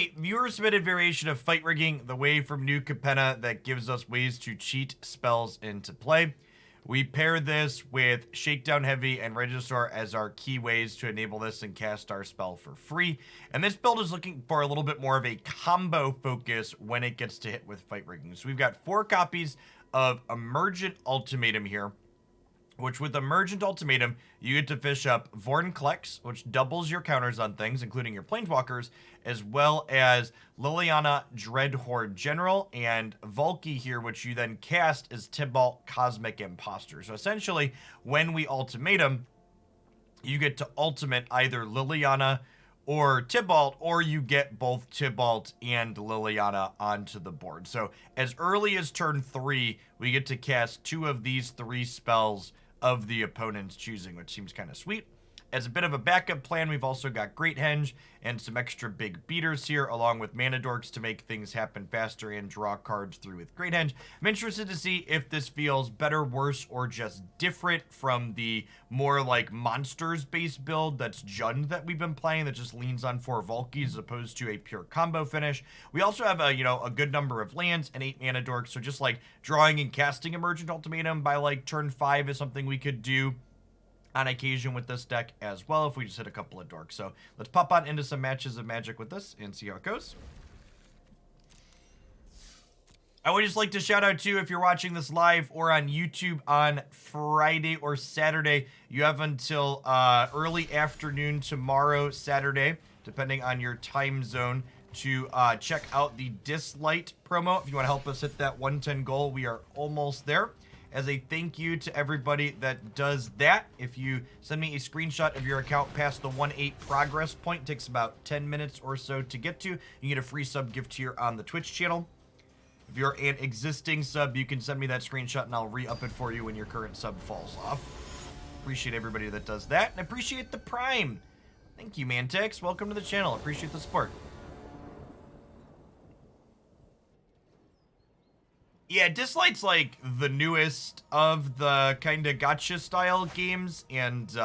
a viewer-submitted variation of fight rigging, the way from New Capenna that gives us ways to cheat spells into play. We pair this with Shakedown Heavy and Regisaur as our key ways to enable this and cast our spell for free. And this build is looking for a little bit more of a combo focus when it gets to hit with fight rigging. So we've got 4 copies of Emergent Ultimatum here, which with Emergent Ultimatum, you get to fish up Vorinclex, which doubles your counters on things, including your Planeswalkers, as well as Liliana, Dreadhorde General, and Valki here, which you then cast as Tibalt, Cosmic Imposter. So essentially, when we Ultimatum, you get to ultimate either Liliana or Tibalt, or you get both Tibalt and Liliana onto the board. So as early as turn 3, we get to cast 2 of these 3 spells of the opponent's choosing, which seems kind of sweet. As a bit of a backup plan, we've also got Great Henge and some extra big beaters here, along with Mana Dorks to make things happen faster and draw cards through with Great Henge. I'm interested to see if this feels better, worse, or just different from the more like monsters-based build that's Jund that we've been playing that just leans on 4 Valki as opposed to a pure combo finish. We also have a good number of lands and 8 Mana Dorks, so just like drawing and casting Emergent Ultimatum by like turn 5 is something we could do on occasion with this deck as well if we just hit a couple of dorks. So let's pop on into some matches of Magic with this and see how it goes. I would just like to shout out too, if you're watching this live or on YouTube on Friday or Saturday, you have until early afternoon tomorrow, Saturday, depending on your time zone, to check out the Dislight promo. If you want to help us hit that 110 goal, we are almost there. As a thank you to everybody that does that, if you send me a screenshot of your account past the 1-8 progress point, it takes about 10 minutes or so to get to, you get a free sub gift here on the Twitch channel. If you're an existing sub, you can send me that screenshot and I'll re-up it for you when your current sub falls off. Appreciate everybody that does that, and appreciate the Prime. Thank you, Mantex. Welcome to the channel. Appreciate the support. Yeah, Dislight's like the newest of the kind of gotcha style games, and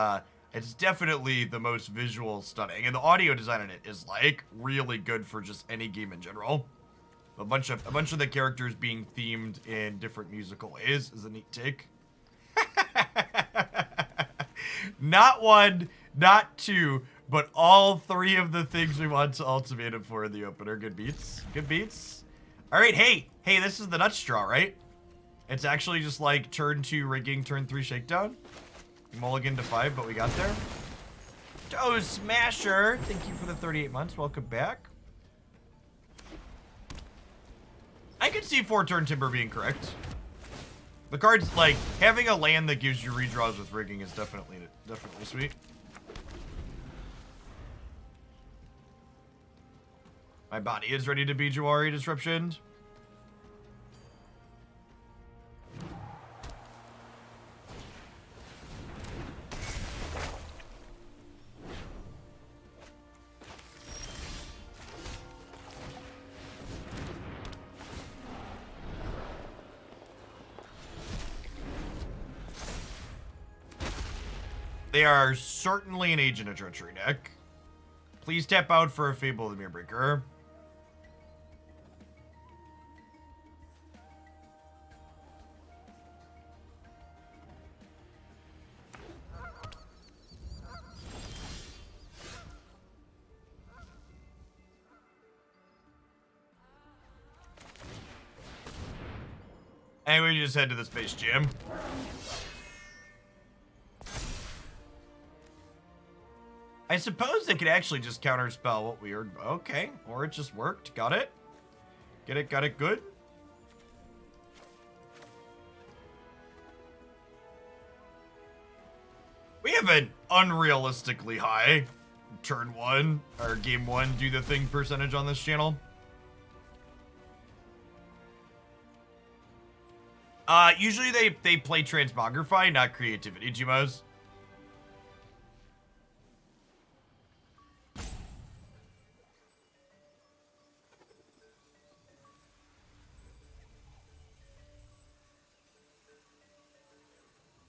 it's definitely the most visual stunning. And the audio design on it is like really good for just any game in general. A bunch of the characters being themed in different musical ways is a neat take. Not 1, not 2, but all 3 of the things we want to ultimatum for in the opener. Good beats. Good beats. All right, hey, this is the nut straw, right? It's actually just like turn 2 rigging, turn 3 shakedown. Mulligan to 5, but we got there. Oh, Smasher, thank you for the 38 months. Welcome back. I could see 4 Turntimber being correct. The card's like having a land that gives you redraws with rigging is definitely sweet. My body is ready to be Jawari disruptioned. They are certainly an Agent of Treachery deck. Please tap out for a Fable of the Mirrorbreaker. Anyway, we just head to the Space Jam. I suppose they could actually just counterspell what we heard. Okay, or it just worked. Got it. Get it, got it good. We have an unrealistically high turn 1 or game 1 do the thing percentage on this channel. Usually they play Transmogrify, not Creativity, Gmos.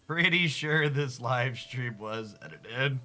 Pretty sure this live stream was edited.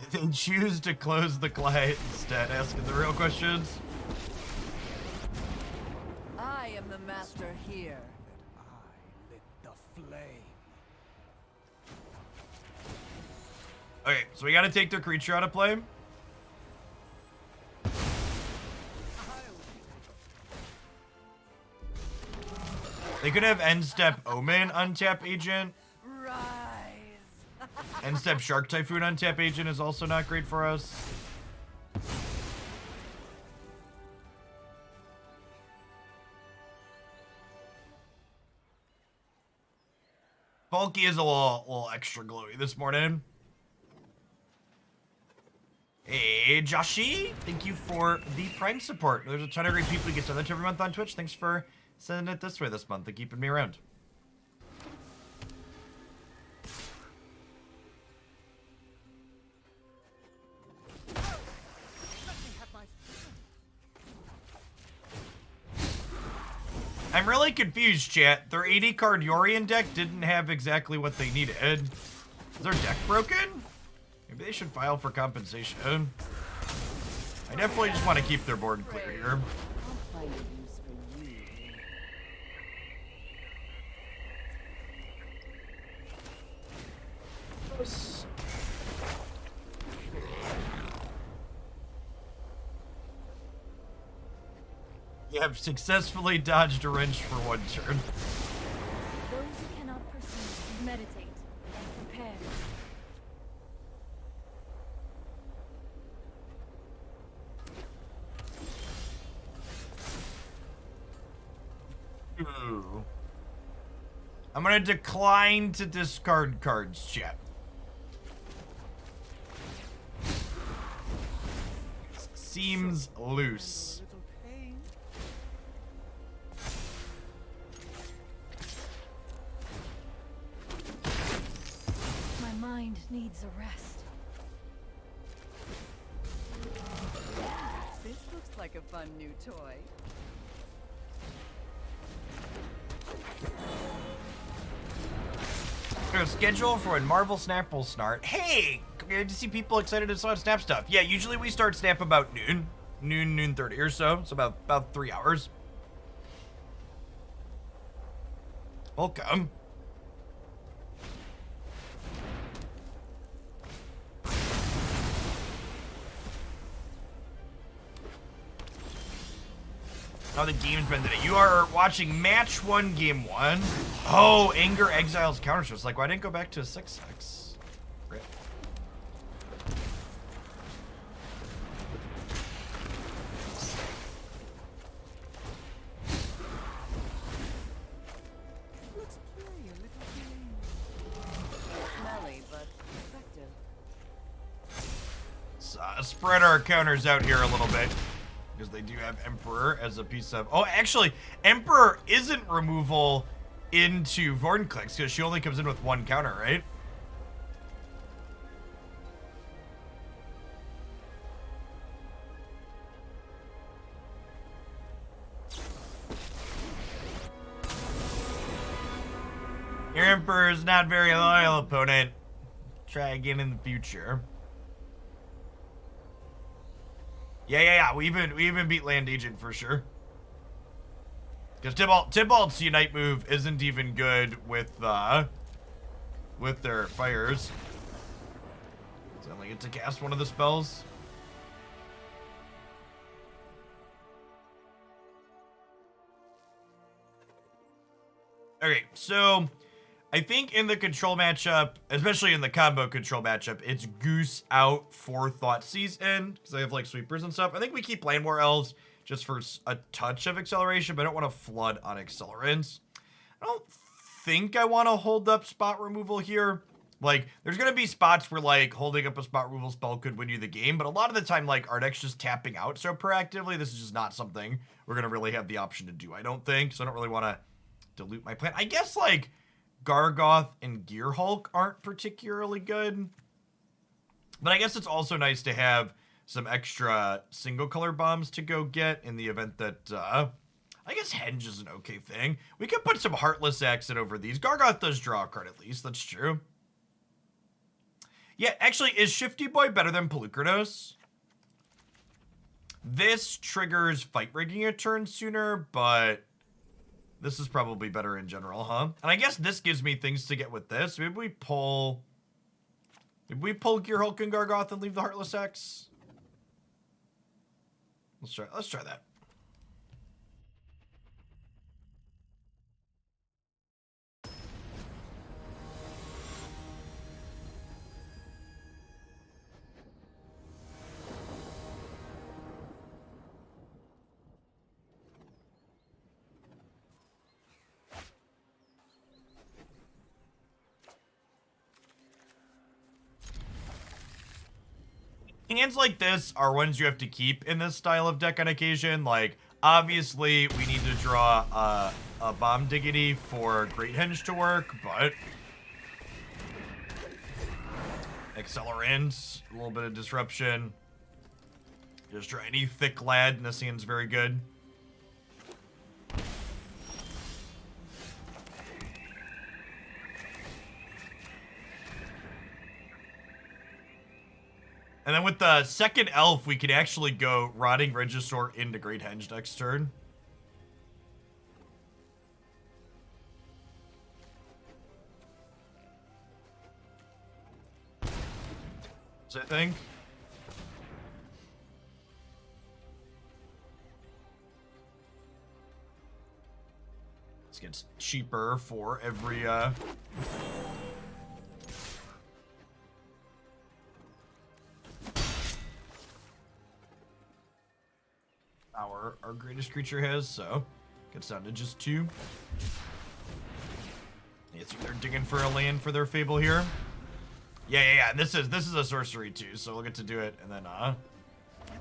They choose to close the client instead, asking the real questions. I am the master here. I lit the flame. Okay, so we gotta take their creature out of play. They could have end step Omen untap agent. Rise. End step Shark Typhoon untap agent is also not great for us. Valki is a little extra glowy this morning. Hey, Joshi, thank you for the Prime support. There's a ton of great people who get sent that every month on Twitch. Thanks for sending it this way this month and keeping me around. I'm really confused, chat. Their 80 card Yorion deck didn't have exactly what they needed. Is their deck broken? Maybe they should file for compensation. I definitely just want to keep their board clear here. I'll find a use for you. You have successfully dodged a wrench for one turn. Those who cannot perceive, meditate and prepare. Ooh. I'm gonna decline to discard cards, chat. Seems loose. My mind needs a rest. This looks like a fun new toy. Schedule for when Marvel Snap will start. Hey, good to see people excited to start Snap stuff. Yeah, usually we start Snap about noon 30 or so. So about 3 hours. Welcome. How the game's been today. You are watching match 1, game 1. Oh, Anger Exiles counter. It's like, why didn't go back to a 6-6? Rip. Let's play a little game. Smelly, but effective. Spread our counters out here a little bit. Because they do have Emperor as a piece of... Oh, actually, Emperor isn't removal into Vorinclex because she only comes in with 1 counter, right? Your Emperor is not very loyal, opponent. Try again in the future. Yeah. We even beat Land Agent for sure. Because Tybalt's Unite move isn't even good with their fires. So I only get to cast one of the spells. Okay, so I think in the control matchup, especially in the combo control matchup, it's Goose out for Thoughtseize in, because I have like sweepers and stuff. I think we keep Llanowar Elves just for a touch of acceleration, but I don't want to flood on accelerants. I don't think I want to hold up spot removal here. Like, there's going to be spots where, like, holding up a spot removal spell could win you the game, but a lot of the time, like, our deck's just tapping out so proactively, this is just not something we're going to really have the option to do, I don't think, so I don't really want to dilute my plan. I guess, like, Gargaroth and Gearhulk aren't particularly good, but I guess it's also nice to have some extra single color bombs to go get in the event that, I guess Henge is an okay thing. We could put some Heartless Act over these. Gargaroth does draw a card at least, that's true. Yeah, actually, is Shifty Boy better than Polukranos? This triggers fight rigging a turn sooner, but this is probably better in general, huh? And I guess this gives me things to get with this. Maybe we pull... Maybe we pull Gearhulk and Gargaroth and leave the Heartless Act? Let's try that. Hands like this are ones you have to keep in this style of deck on occasion. Like, obviously, we need to draw a Bomb Diggity for Great Henge to work, but... Accelerant, a little bit of disruption. Just draw any thick lad, and this hand's very good. And then with the second elf, we can actually go Rotting Regisaur into Great Henge next turn. So I think. This gets cheaper for every our greatest creature has, so gets down to just 2. Yeah, so they're digging for a land for their Fable here. Yeah. This is a sorcery too, so we'll get to do it, and then okay.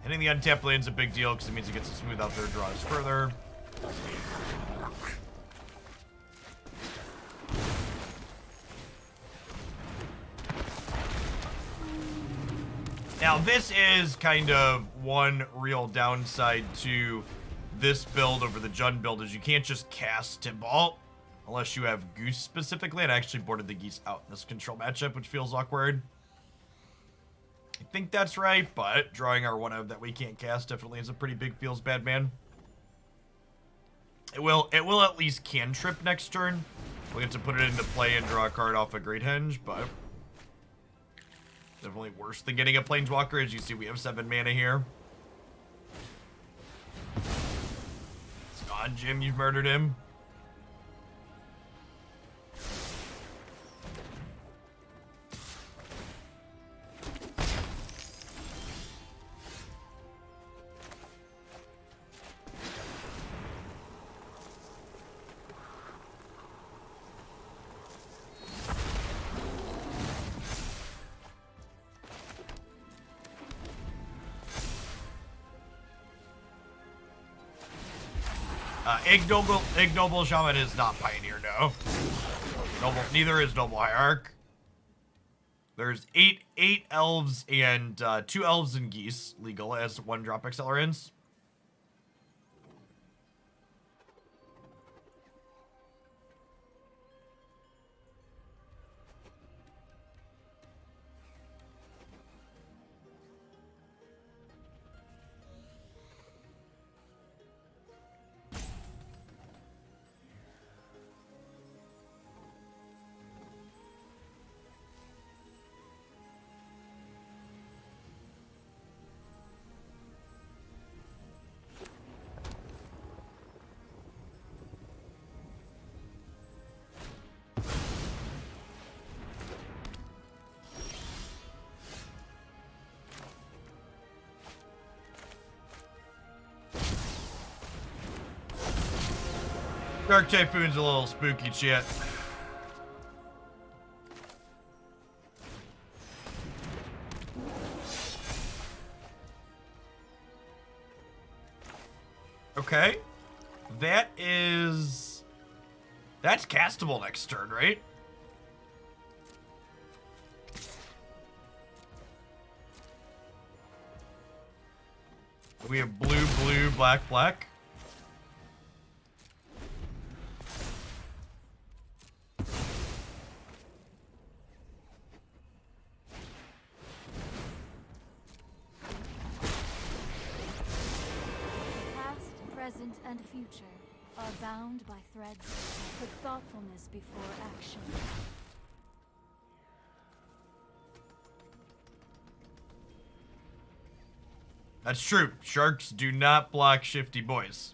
Hitting the untapped land's a big deal because it means it gets to smooth out their draws further. Now, this is kind of one real downside to this build over the Jund build, is you can't just cast Timbalt unless you have Goose specifically. And I actually boarded the Geese out in this control matchup, which feels awkward. I think that's right, but drawing our one of that we can't cast definitely is a pretty big feels bad, man. It will at least cantrip next turn. We'll get to put it into play and draw a card off a Great Henge, but definitely worse than getting a Planeswalker. As you see, we have 7 mana here. It's gone, Jim. You've murdered him. Ignoble Shaman is not Pioneer, no. Neither is Noble Hierarch. There's 8 elves and 2 elves and geese legal as 1-drop accelerants. Dark Typhoon's a little spooky shit. Okay. That's castable next turn, right? We have blue, blue, black, black. present and future are bound by threads. Put thoughtfulness before action. That's true. Sharks do not block shifty boys.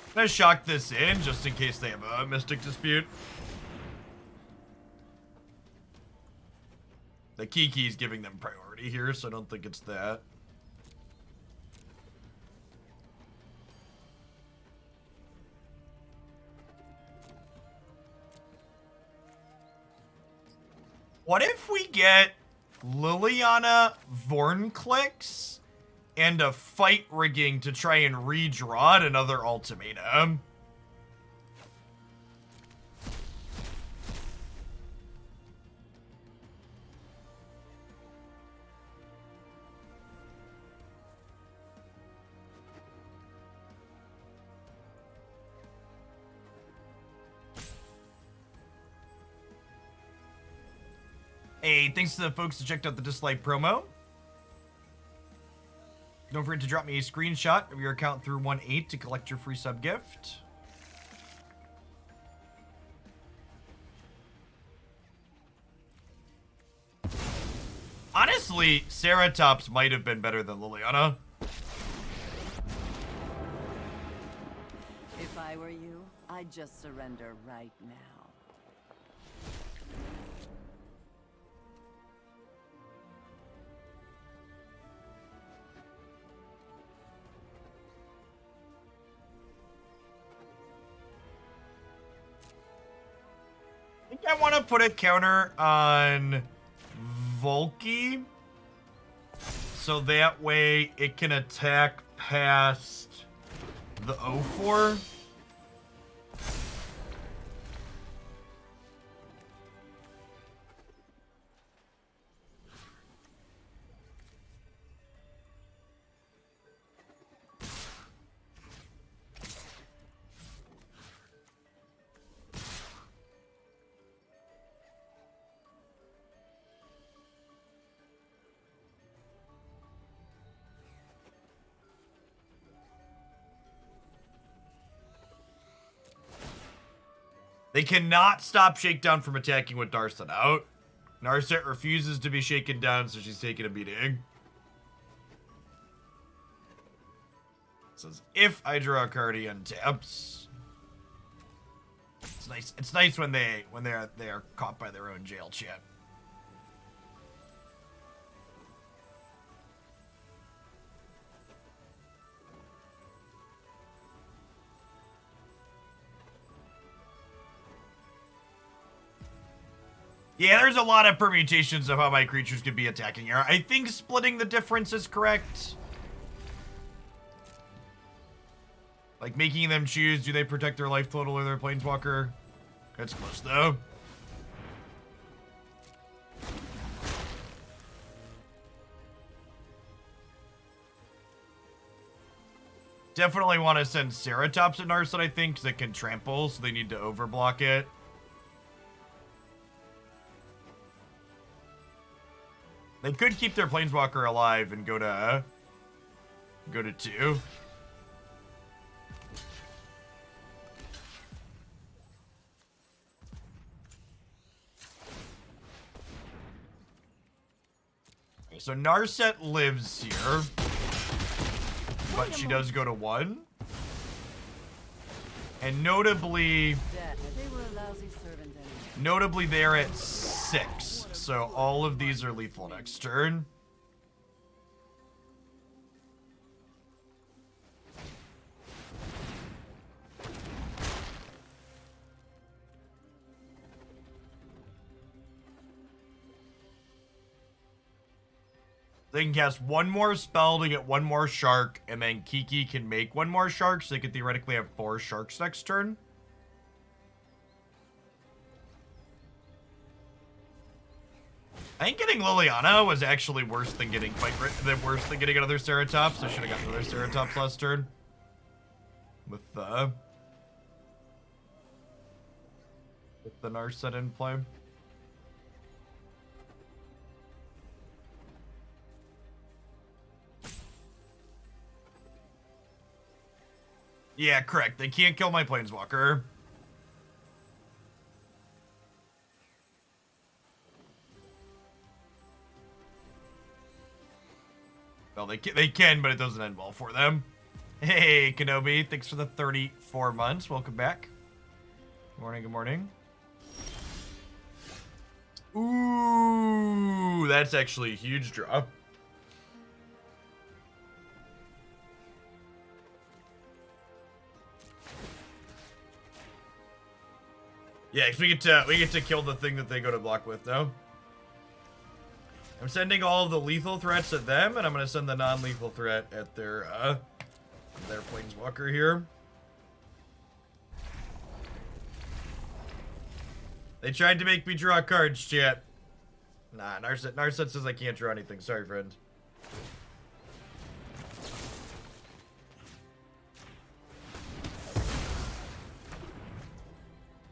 I'm gonna shock this in just in case they have a Mystic Dispute. The Kiki's giving them priority here, so I don't think it's that. What if we get Liliana, Vorinclex, and a fight rigging to try and redraw another ultimatum? Hey, thanks to the folks who checked out the Dislike promo. Don't forget to drop me a screenshot of your account through 1-8 to collect your free sub gift. Honestly, Ceratops might have been better than Liliana. If I were you, I'd just surrender right now. I think I want to put a counter on Valki, so that way it can attack past the 0-4. They cannot stop Shakedown from attacking with Narset out. Narset refuses to be shaken down, so she's taking a beating. Says, if I draw a card, he untaps. It's nice. It's nice when they are caught by their own jail chat. Yeah, there's a lot of permutations of how my creatures could be attacking here. I think splitting the difference is correct. Like making them choose, do they protect their life total or their planeswalker? That's close though. Definitely want to send Ceratops at Narset, I think, because it can trample, so they need to overblock it. They could keep their planeswalker alive and go to 2. Okay, so Narset lives here, but she does go to 1. And notably, They were a lousy servant anyway. notably they're at 6. So all of these are lethal next turn. They can cast one more spell to get one more shark, and then Kiki can make one more shark, so they could theoretically have 4 sharks next turn. I think getting Liliana was actually worse than getting getting another Ceratops. I should have gotten another Ceratops last turn. With the Narset in play. Yeah, correct. They can't kill my Planeswalker. Well, they can, but it doesn't end well for them. Hey, Kenobi, thanks for the 34 months. Welcome back. Good morning, good morning. Ooh, that's actually a huge draw. Yeah, 'cause we get to kill the thing that they go to block with now. I'm sending all of the lethal threats at them, and I'm gonna send the non-lethal threat at their Planeswalker here. They tried to make me draw cards, chat. Nah, Narset says I can't draw anything. Sorry, friend.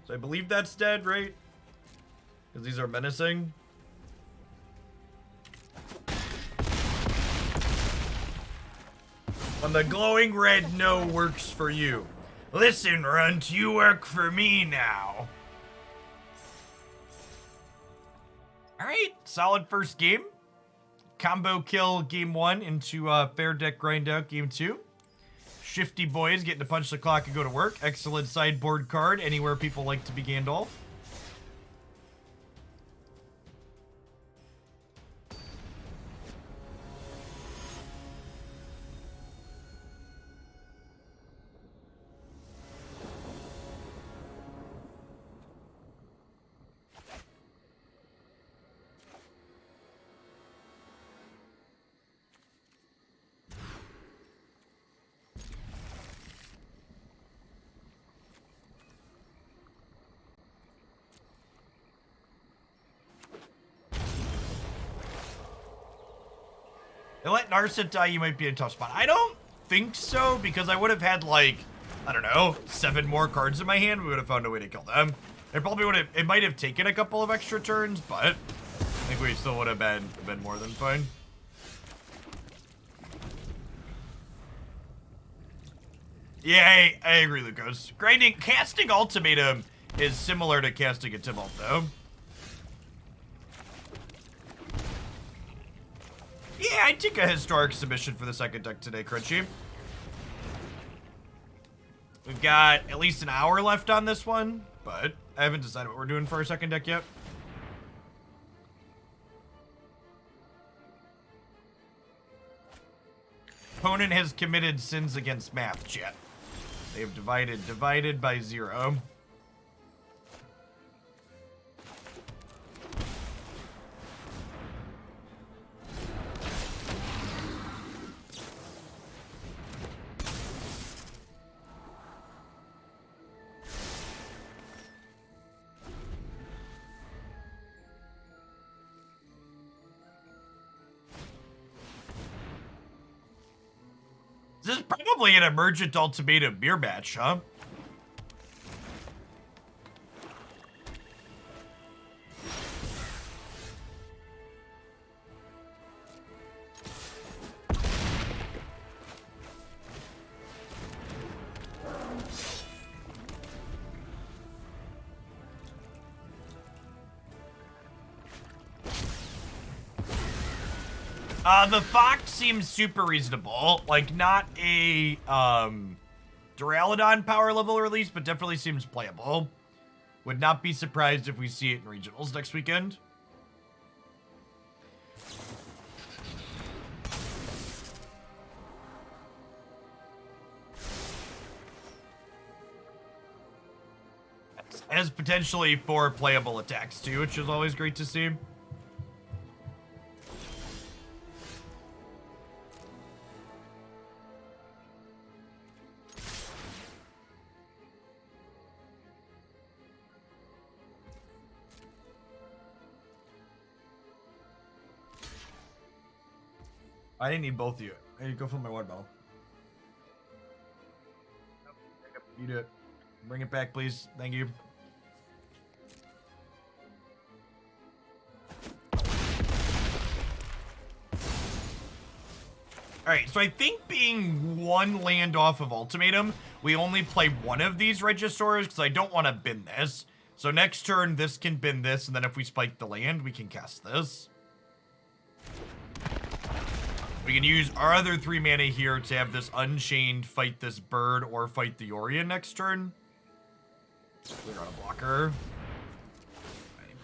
So I believe that's dead, right? Because these are menacing. When the glowing red no works for you. Listen, Runt, you work for me now. Alright, solid first game. Combo kill game 1 into fair deck grind out game 2. Shifty boys getting to punch the clock and go to work. Excellent sideboard card, anywhere people like to be Gandalf. They let Narset die, you might be in a tough spot. I don't think so, because I would have had, like, I don't know, 7 more cards in my hand. We would have found a way to kill them. It probably would have, it might have taken a couple of extra turns, but I think we still would have been more than fine. Yeah, I agree, Lucas. Casting Ultimatum is similar to casting a Tibalt, though. Yeah, I'd take a historic submission for the second deck today, Crunchy. We've got at least an hour left on this one, but I haven't decided what we're doing for our second deck yet. Opponent has committed sins against math, chat. They have divided by 0. This is probably an Emergent Ultimatum beer match, huh? The Fox seems super reasonable. Like, not a, Duraludon power level release, but definitely seems playable. Would not be surprised if we see it in regionals next weekend. Has potentially 4 playable attacks too, which is always great to see. I didn't need both of you. I need to go fill my water bottle. You do it. Bring it back, please. Thank you. Alright, so I think being one land off of Ultimatum, we only play one of these Regisaurs because I don't want to bin this. So next turn, this can bin this, and then if we spike the land, we can cast this. We can use our other 3 mana here to have this Unchained fight this bird or fight the Orion next turn. Clear out a blocker.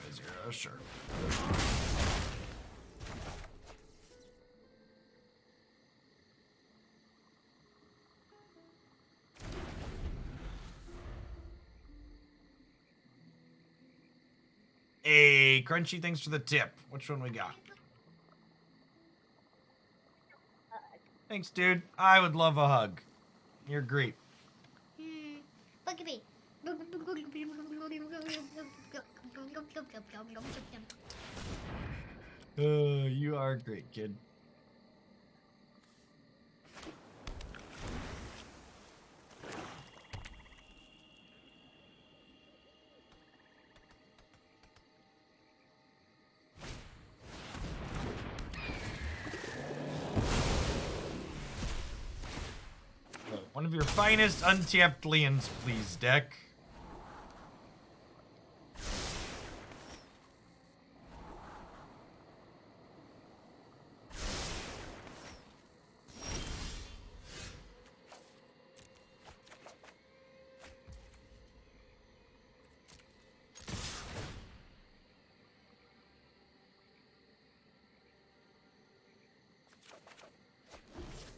90/0, sure. Hey, Crunchy, thanks for the tip. Which one we got? Thanks, dude. I would love a hug. You're great. Look at me. You are great, kid. One of your finest untapped lands, please, deck.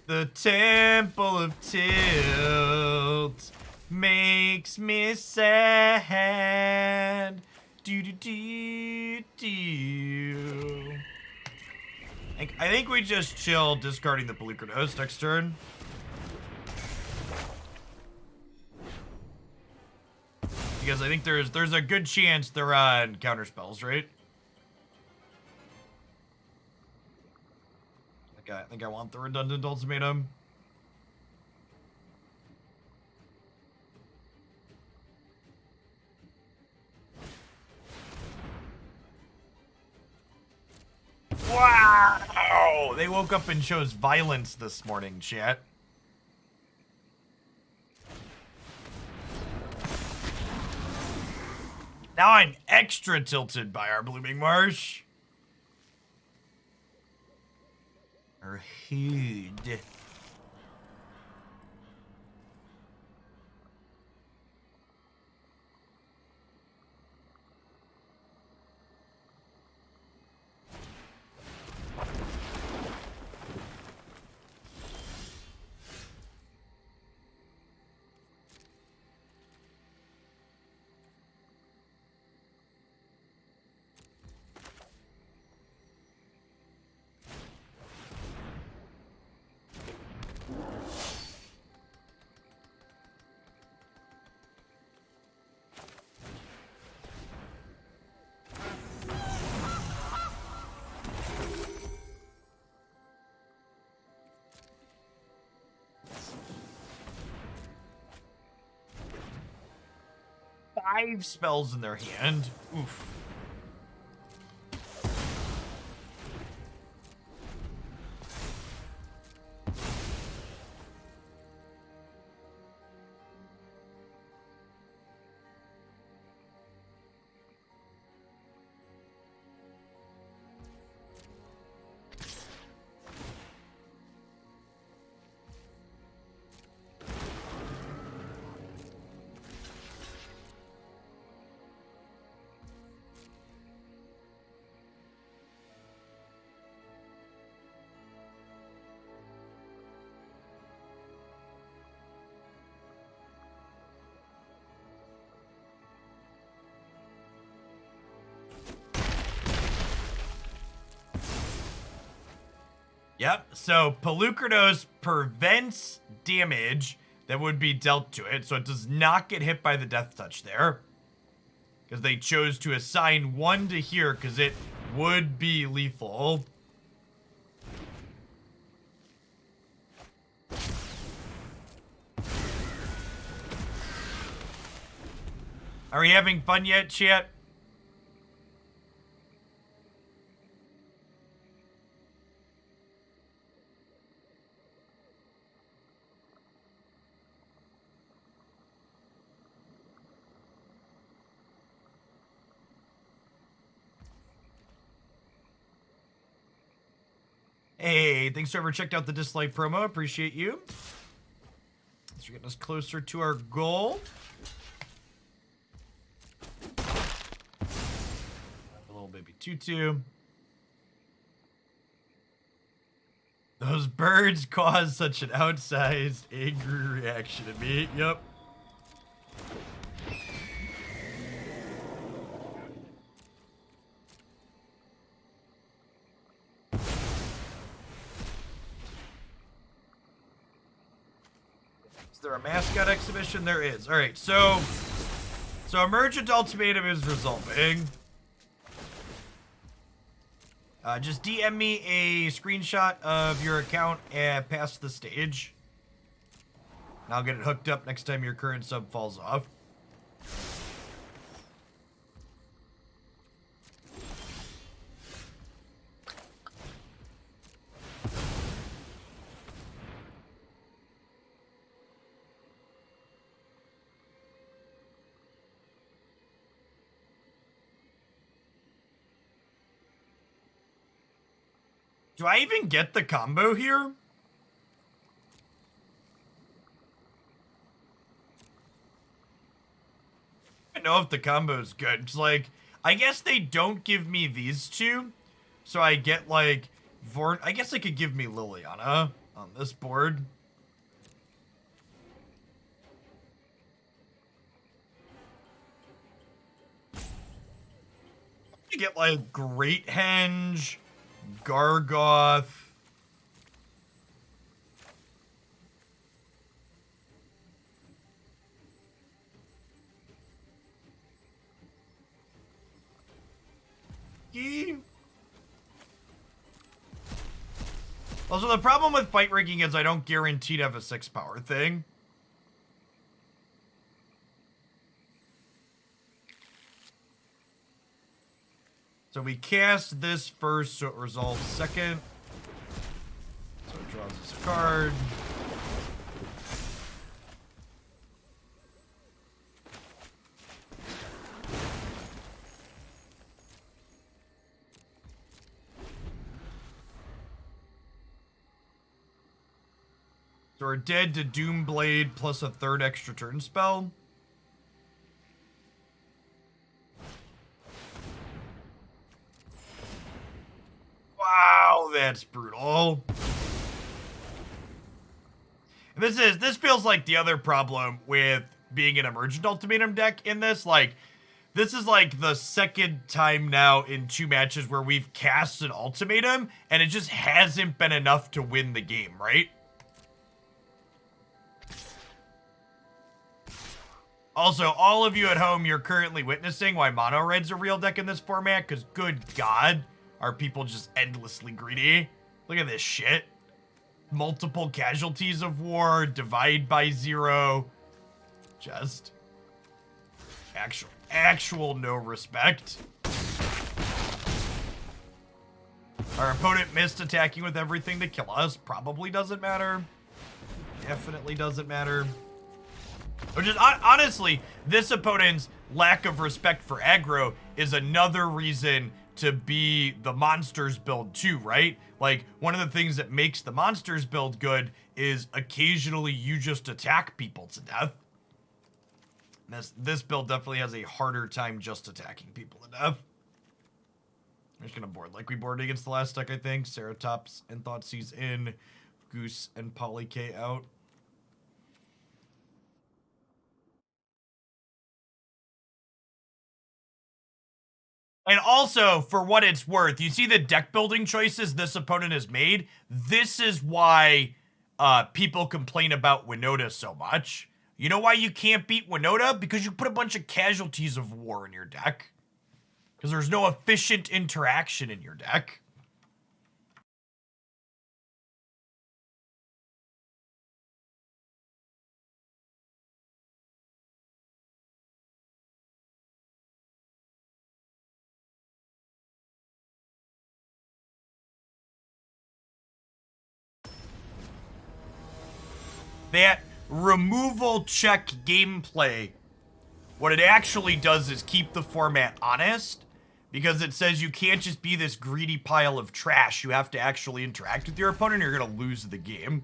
The Temple of Tilt makes me sad. Do do do do. I think we just chill, discarding the Polukranos next turn. Because I think there's a good chance they're on counter spells, right? I think I want the redundant ultimatum. Wow! They woke up and chose violence this morning, chat. Now I'm extra tilted by our Blooming Marsh. Or hood. Five spells in their hand. Oof. Yep, so Polukranos prevents damage that would be dealt to it, so it does not get hit by the Death Touch there. Because they chose to assign one to here, because it would be lethal. Are we having fun yet, chat? Hey, thanks for whoever checked out the dislike promo. Appreciate you. Thanks for getting us closer to our goal. A little baby tutu. Those birds caused such an outsized angry reaction to me. Yep. Is there a mascot exhibition? There is. All right, so Emergent Ultimatum is resolving. Just DM me a screenshot of your account and past the stage. And I'll get it hooked up next time your current sub falls off. Do I even get the combo here? I don't know if the combo's good. It's like, I guess they don't give me these two. So I get like, I guess they could give me Liliana on this board. You get like Great Henge, Gargaroth. Also, the problem with fight rigging is I don't guarantee to have a 6-power thing. So we cast this first, so it resolves second. So it draws us a card. So we're dead to Doomblade plus a third extra turn spell. Wow, that's brutal. This feels like the other problem with being an Emergent Ultimatum deck in this. Like, this is like the second time now in 2 matches where we've cast an ultimatum, and it just hasn't been enough to win the game, right? Also, all of you at home, you're currently witnessing why Mono Red's a real deck in this format, because good God, are people just endlessly greedy? Look at this shit. Multiple casualties of war, divide by 0. Just actual no respect. Our opponent missed attacking with everything to kill us. Probably doesn't matter. Definitely doesn't matter. Which is, honestly, this opponent's lack of respect for aggro is another reason to be the Monsters build too, right? Like, one of the things that makes the Monsters build good is occasionally you just attack people to death. This build definitely has a harder time just attacking people to death. I'm just gonna board like we boarded against the last deck, I think. Ceratops and Thoughtseize in, Goose and Polyk out. And also, for what it's worth, you see the deck building choices this opponent has made? This is why people complain about Winota so much. You know why you can't beat Winota? Because you put a bunch of casualties of war in your deck. Because there's no efficient interaction in your deck. That removal check gameplay, what it actually does is keep the format honest, Because it says you can't just be this greedy pile of trash. You have to actually interact with your opponent or you're going to lose the game.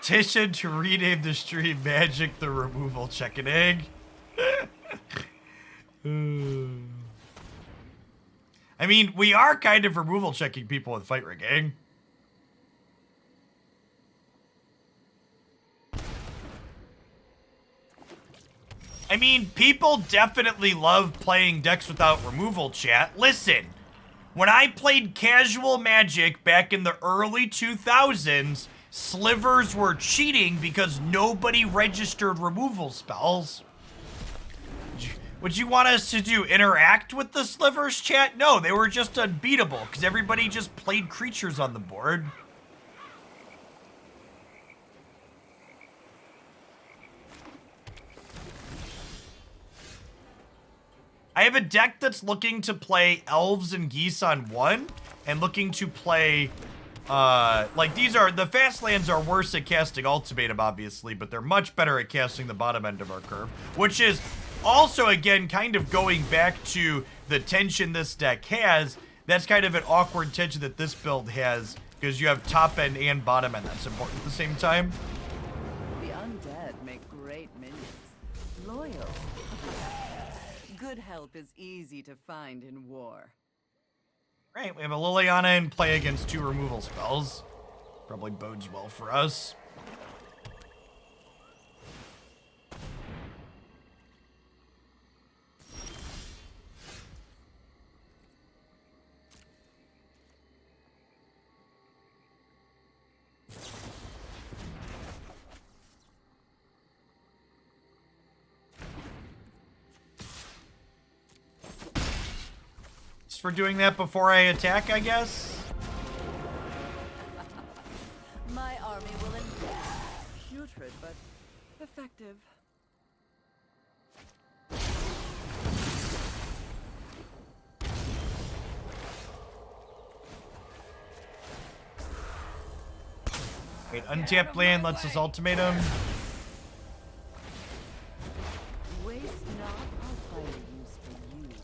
Petition to rename the stream Magic the Removal Check-in Egg. I mean, we are kind of removal checking people with fight rigging. I mean, people definitely love playing decks without removal, chat. Listen, when I played casual Magic back in the early 2000s, slivers were cheating because nobody registered removal spells. Would you want us to do interact with the slivers, chat? No, they were just unbeatable because everybody just played creatures on the board. I have a deck that's looking to play elves and geese on one and looking to play like the fast lands are worse at casting ultimatum, obviously, but they're much better at casting the bottom end of our curve, which is also, again, kind of going back to the tension this deck has. That's kind of an awkward tension that this build has because you have top end and bottom end that's important at the same time. The undead make great minions. Loyal. Good help is easy to find in war. Right, we have a Liliana in play against 2 removal spells. Probably bodes well for us. For doing that before I attack, I guess. My army will invade. Putrid, but effective. Wait, untapped land lets us ultimatum. Waste not, I'll find a use for you later.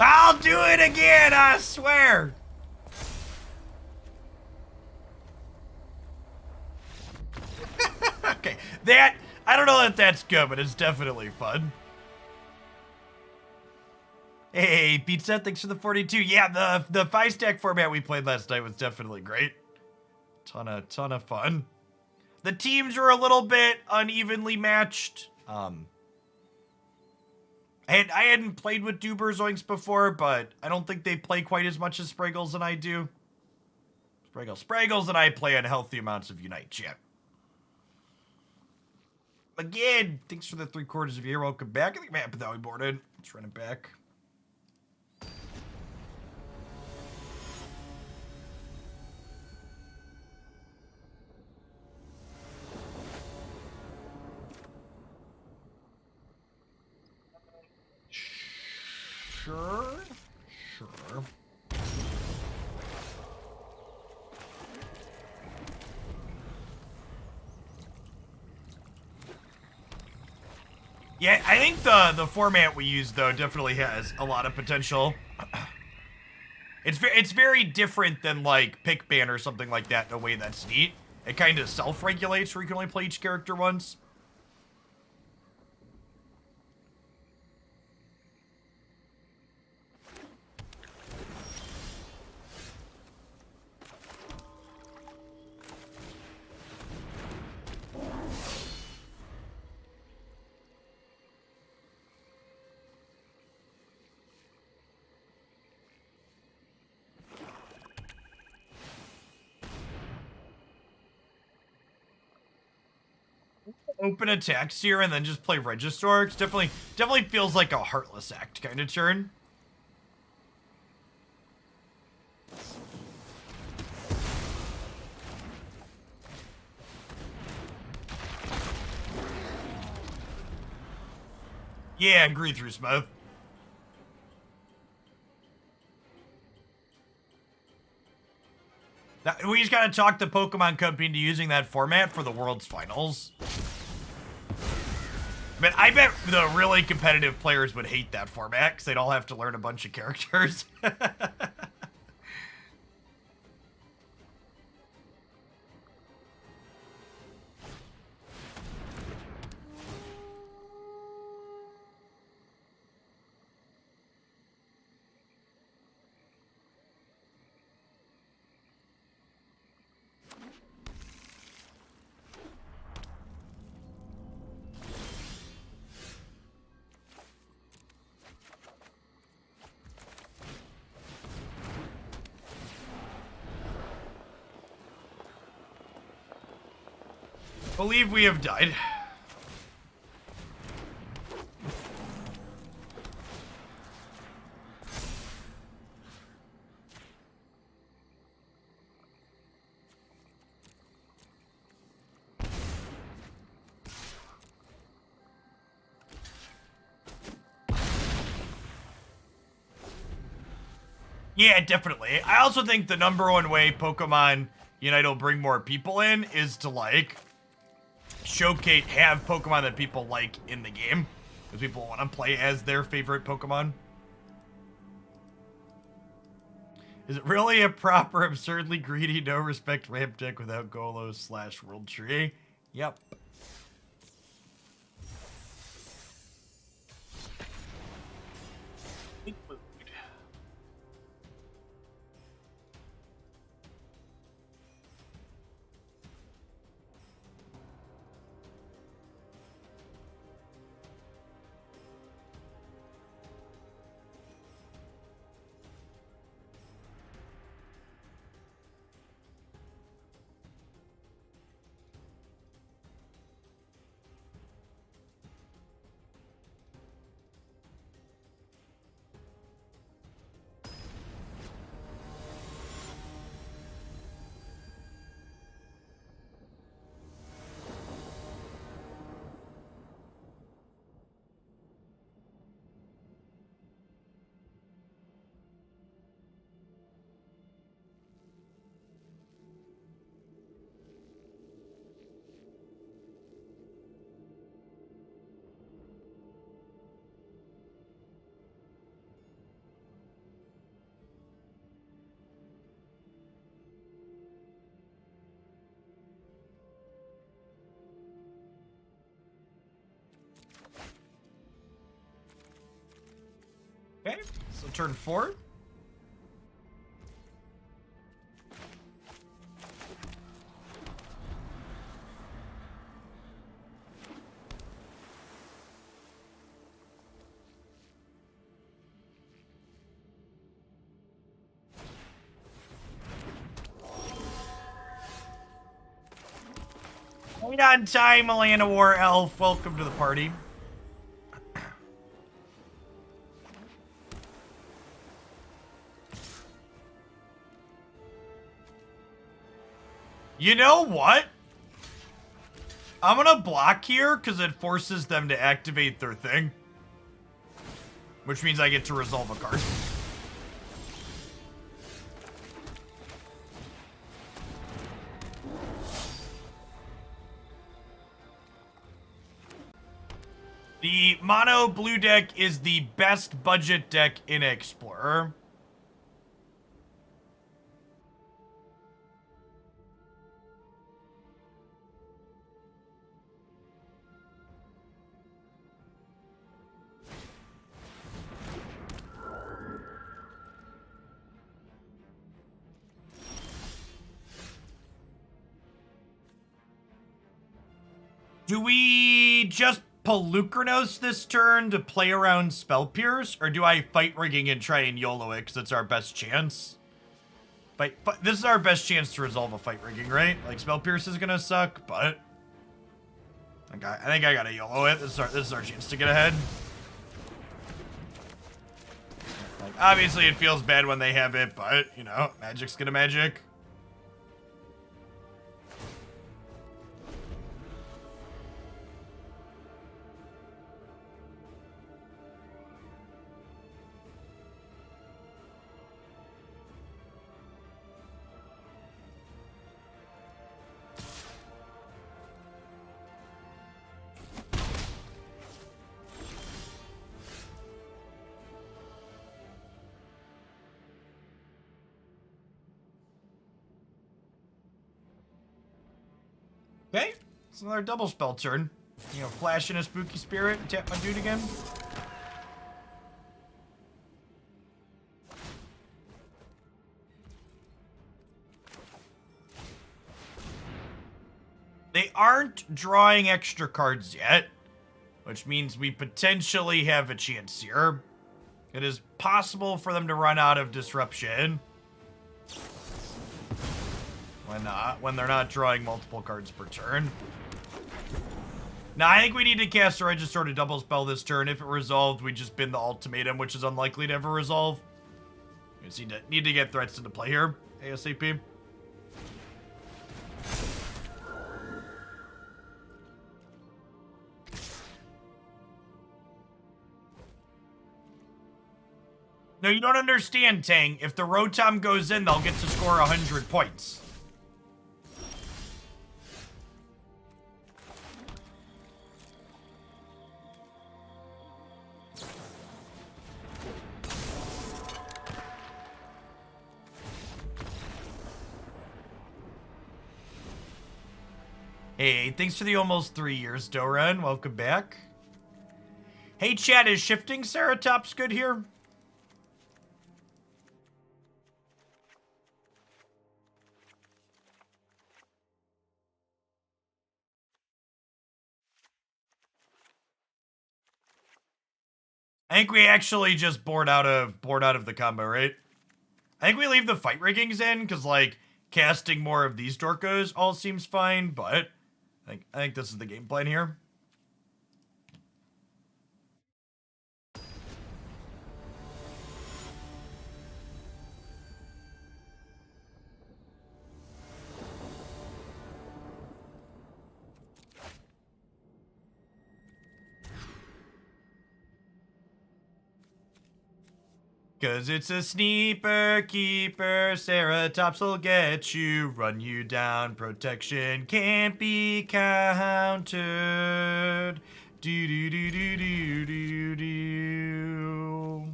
I'll do it again, I swear. Okay, I don't know that that's good, but it's definitely fun. Hey, Pizza, thanks for the 42. Yeah, the 5-stack format we played last night was definitely great. Ton of fun. The teams were a little bit unevenly matched. I hadn't played with Dubers Oinks before, but I don't think they play quite as much as Spraggles and I do. Spraggles and I play on healthy amounts of Unite, chat. Again, thanks for the 3/4 of a year. Welcome back. I think I'm happy that we boarded. Let's run it back. Sure. Yeah, I think the format we use, though, definitely has a lot of potential. It's very different than like pick ban or something like that in a way that's neat. It kind of self-regulates where you can only play each character once. Open attacks here and then just play Regisaur. It's definitely feels like a Heartless Act kind of turn. Yeah, agree through Smith. We just gotta talk the Pokemon Company into using that format for the World's Finals. But I bet the really competitive players would hate that format because they'd all have to learn a bunch of characters. Believe we have died. Yeah, definitely. I also think the number one way Pokemon Unite will bring more people in is to, like, have Pokemon that people like in the game. Because people want to play as their favorite Pokemon. Is it really a proper, absurdly greedy, no respect ramp deck without Golo/World Tree? Yep. Okay, so turn 4. Right on time, Llanowar Elf. Welcome to the party. You know what? I'm gonna block here because it forces them to activate their thing. Which means I get to resolve a card. The mono blue deck is the best budget deck in Explorer. Do we just Polukranos this turn to play around Spell Pierce, or do I Fight Rigging and try and YOLO it because it's our best chance? But this is our best chance to resolve a Fight Rigging, right? Like, Spell Pierce is gonna suck, but I think I gotta YOLO it. This is our chance to get ahead. Like, obviously it feels bad when they have it, but, you know, Magic's gonna magic. Okay, it's another double spell turn. You know, flash in a Spooky Spirit and tap my dude again. They aren't drawing extra cards yet, which means we potentially have a chance here. It is possible for them to run out of disruption. When they're not drawing multiple cards per turn. Now, I think we need to cast a Regisaur to double spell this turn. If it resolved, we just bin the ultimatum, which is unlikely to ever resolve. We just need to get threats into play here, ASAP. No, you don't understand, Tang. If the Rotom goes in, they'll get to score 100 points. Hey, thanks for the almost 3 years, Doran. Welcome back. Hey, chat, is Shifting Ceratops good here? I think we actually just board out of the combo, right? I think we leave the Fight Riggings in, because, like, casting more of these Dorkos all seems fine, but I think this is the game plan here. Cause it's a sneaper keeper, Ceratops will get you, run you down, protection can't be countered. Do do do do do do do.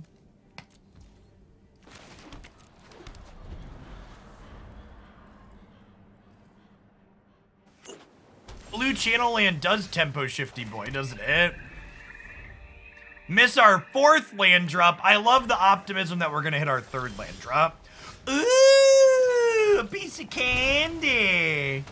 Blue Channel Land does tempo shifty boy, doesn't it? Miss our 4th land drop. I love the optimism that we're gonna hit our 3rd land drop. Ooh, a piece of candy.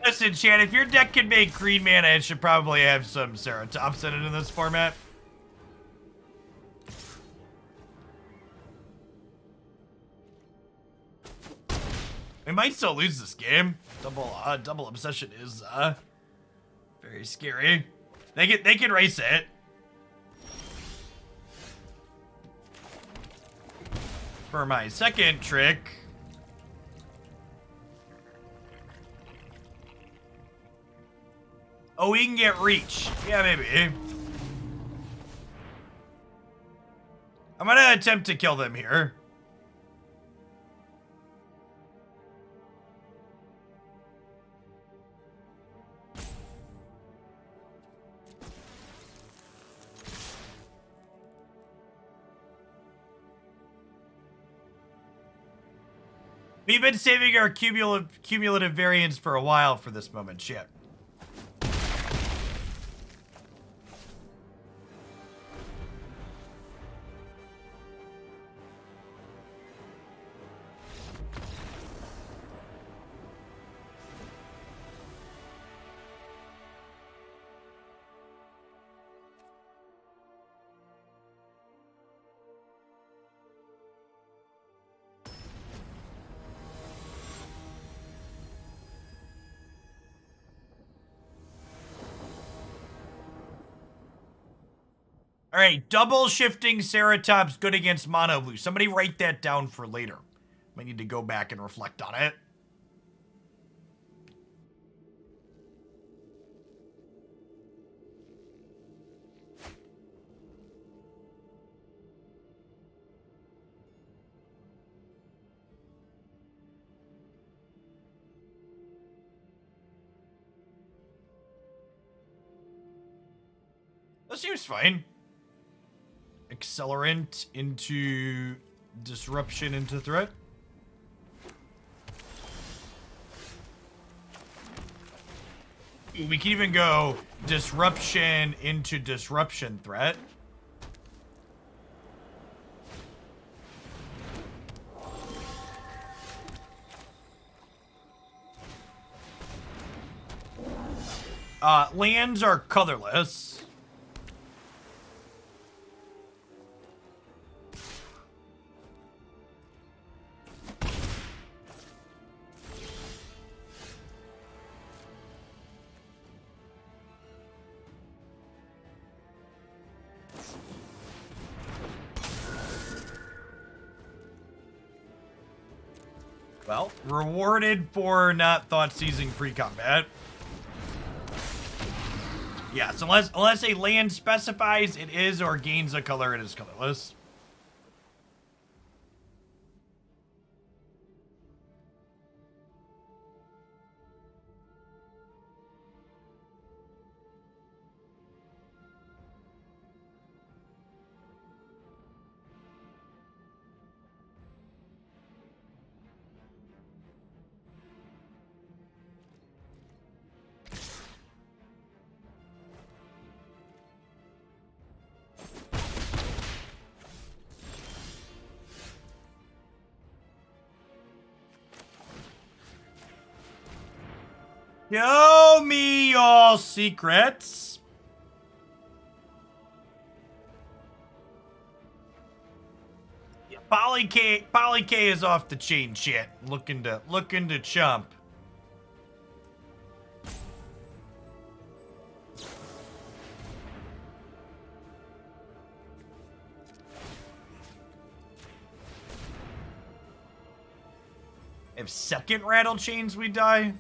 Listen, chat, if your deck can make green mana, it should probably have some Ceratops in it in this format. We might still lose this game. Double obsession is very scary. They can race it. For my second trick. Oh, we can get reach. Yeah, maybe. I'm gonna attempt to kill them here. We've been saving our cumulative variance for a while for this moment. Shit. All right, double Shifting Ceratops good against mono blue. Somebody write that down for later. Might need to go back and reflect on it. That seems fine. Accelerant into disruption into threat. We can even go disruption into disruption threat. Lands are colorless. Well, rewarded for not Thoughtseizing pre-combat. Yes, unless a land specifies it is or gains a color, it is colorless. Show me your secrets. Yeah, Poly K is off the chain shit. Looking to chump. If second rattle chains we die.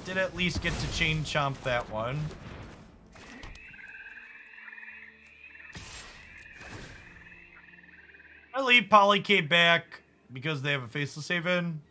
Did at least get to chain chomp that one. I leave Poly K back because they have a Faceless Haven.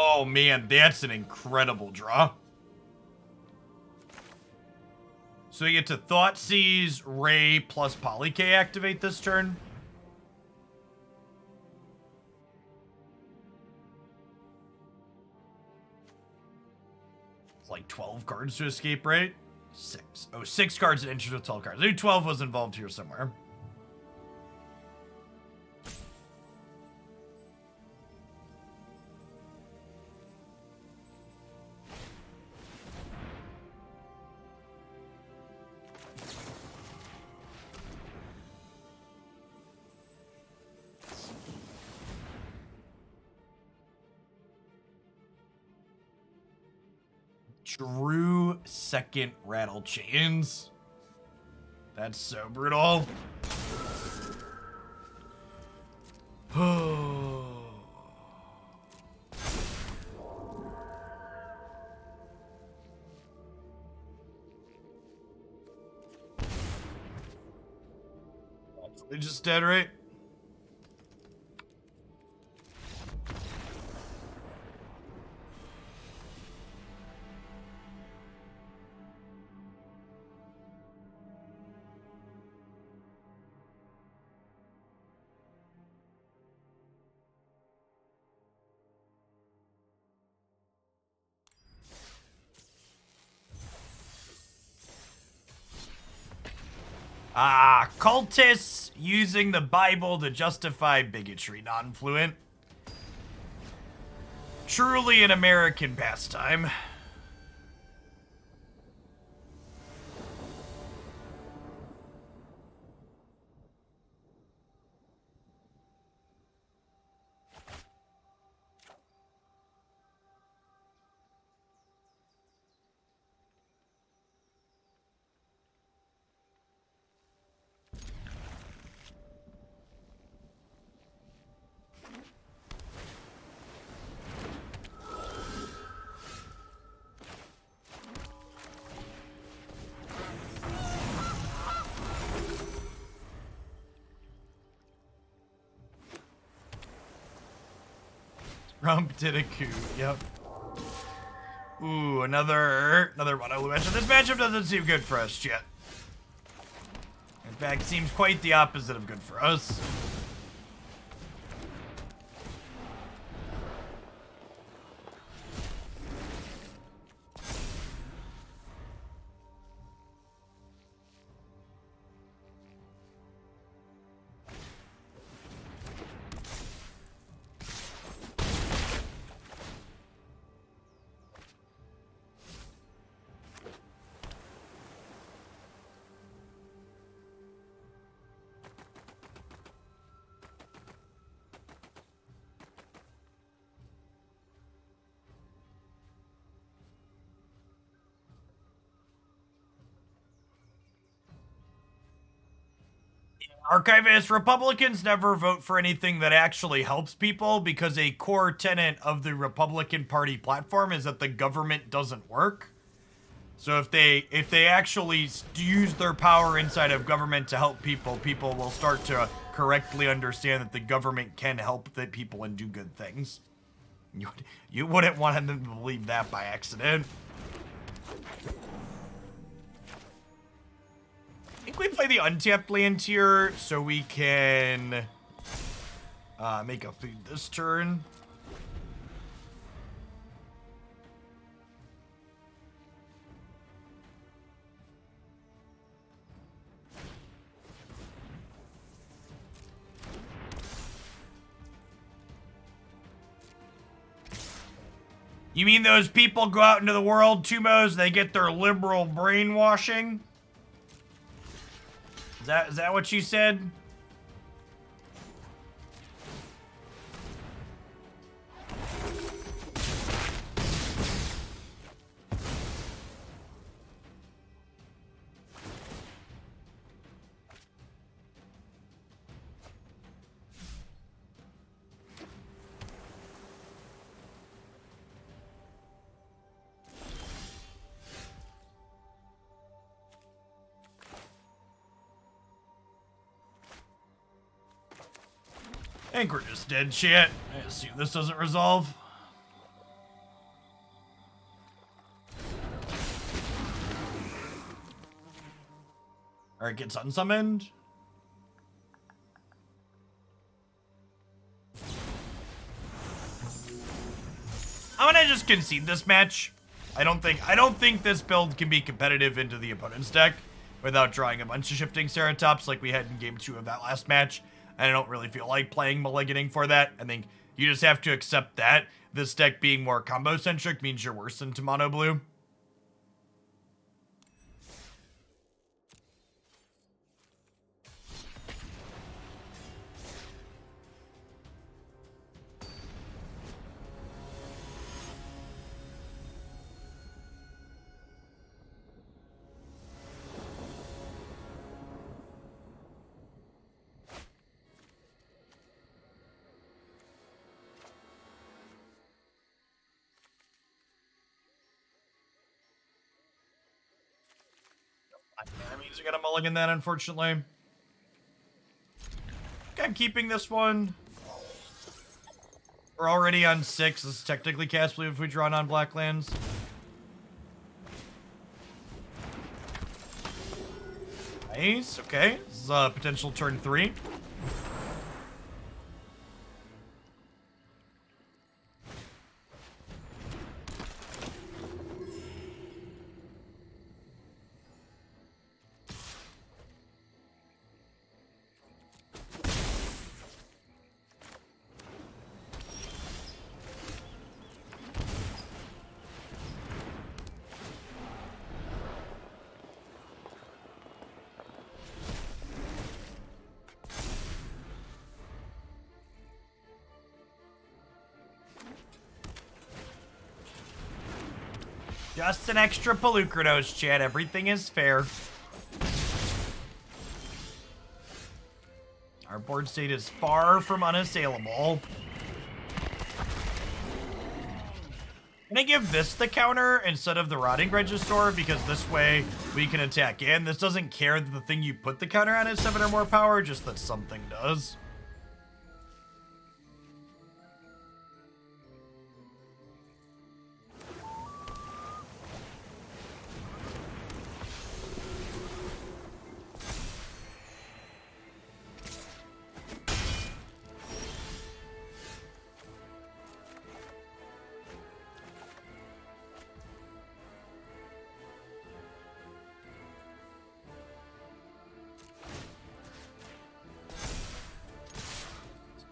Oh man, that's an incredible draw. So we get to Thoughtseize, Ray, plus Poly K activate this turn. It's like 12 cards to escape, right? 6. Oh, 6 cards at interest with 12 cards. I knew 12 was involved here somewhere. Drew second Rattle Chains. That's so brutal. They just dead, right? Cultists using the Bible to justify bigotry, non-fluent. Truly an American pastime. Rump did a coup, yep. Ooh, another mono blue matchup. This matchup doesn't seem good for us yet. In fact, seems quite the opposite of good for us. Archivist, Republicans never vote for anything that actually helps people because a core tenet of the Republican Party platform is that the government doesn't work. So if they actually use their power inside of government to help people, people will start to correctly understand that the government can help the people and do good things. You wouldn't want them to believe that by accident. I think we play the untapped land here so we can make a food this turn. You mean those people go out into the world, Tumos, they get their liberal brainwashing? Is that what you said? I think we're just dead shit. I assume this doesn't resolve. Or it gets unsummoned. I'm gonna just concede this match. I don't think this build can be competitive into the opponent's deck without drawing a bunch of Shifting Ceratops like we had in game 2 of that last match. And I don't really feel like playing Mulliganing for that. I think you just have to accept that. This deck being more combo-centric means you're worse than Mono Blue. That means we gotta mulligan that, unfortunately. Okay, I'm keeping this one. We're already on 6. This is technically castable if we draw non-black lands. Nice, okay. This is a potential turn 3. Just an extra Polukranos, chat. Everything is fair. Our board state is far from unassailable. Can I give this the counter instead of the Rotting Regisaur? Because this way we can attack in. This doesn't care that the thing you put the counter on is 7 or more power, just that something does.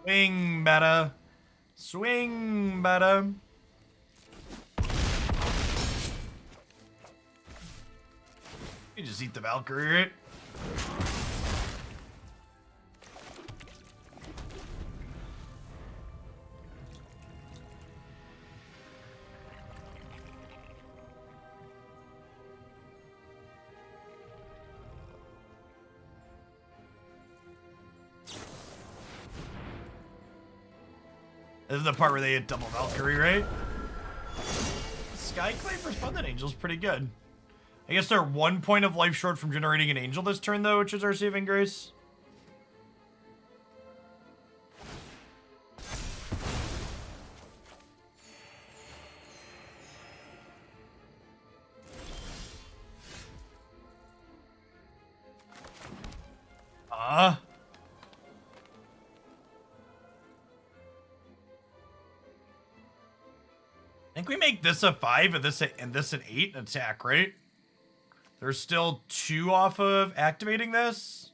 Swing better. Swing better. You just eat the Valkyrie, right? This is the part where they hit double Valkyrie, right? Skyclave for Splendid Angel's pretty good. I guess they're 1 point of life short from generating an angel this turn, though, which is our saving grace. I think we make this a 5 and this an 8 in attack, right? There's still 2 off of activating this.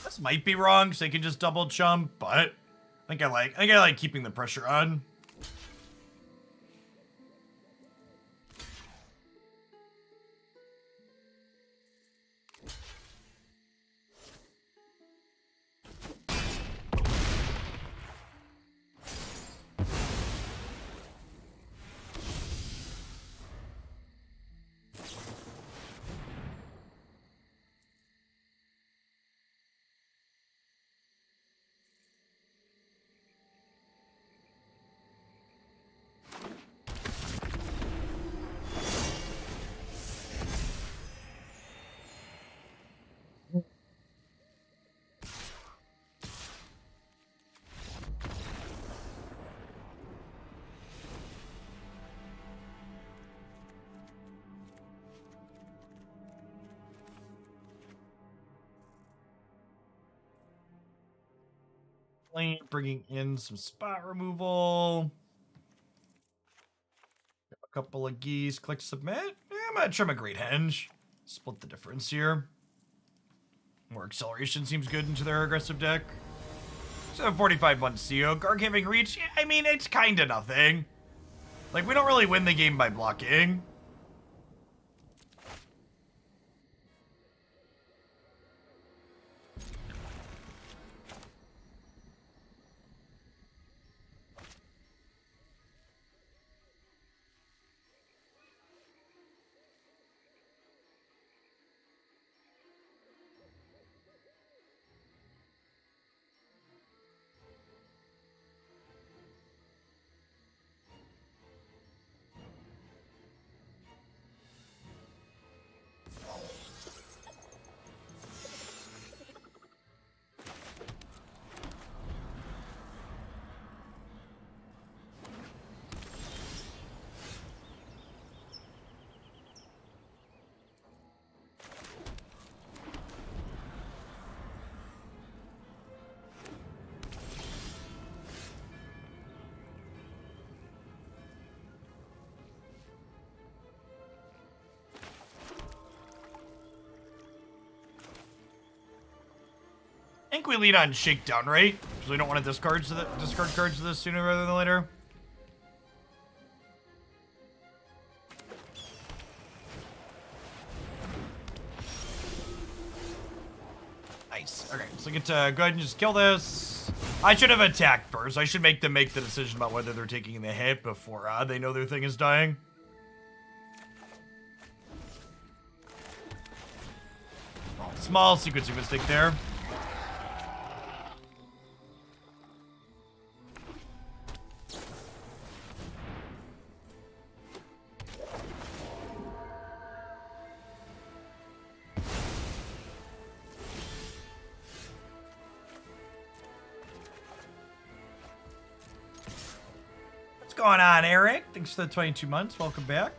This might be wrong because they can just double jump, but I think I like keeping the pressure on. Bringing in some spot removal. A couple of geese. Click submit. I'm gonna trim a Great Henge. Split the difference here. More acceleration seems good into their aggressive deck. So 45 months CO. Garg having reach. Yeah, I mean, it's kind of nothing. Like, we don't really win the game by blocking. I think we lead on Shakedown, right? Because we don't want to discard cards to this sooner rather than later. Nice. Okay, so I get to go ahead and just kill this. I should have attacked first. I should make them make the decision about whether they're taking the hit before they know their thing is dying. Small sequencing mistake there. What's going on, Eric? Thanks for the 22 months. Welcome back.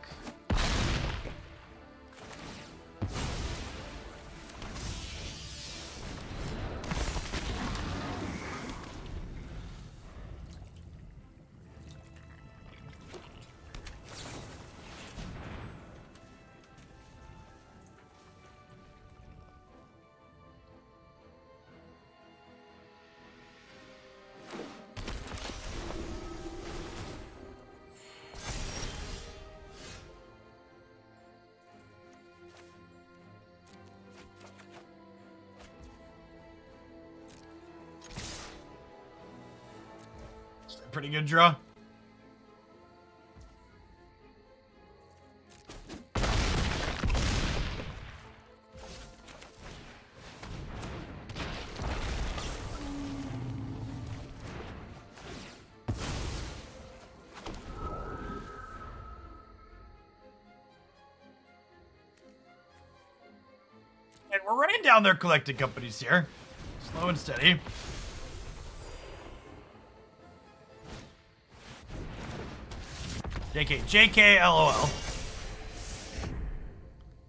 Pretty good draw. And we're running down their collecting companies here. Slow and steady. JK, LOL.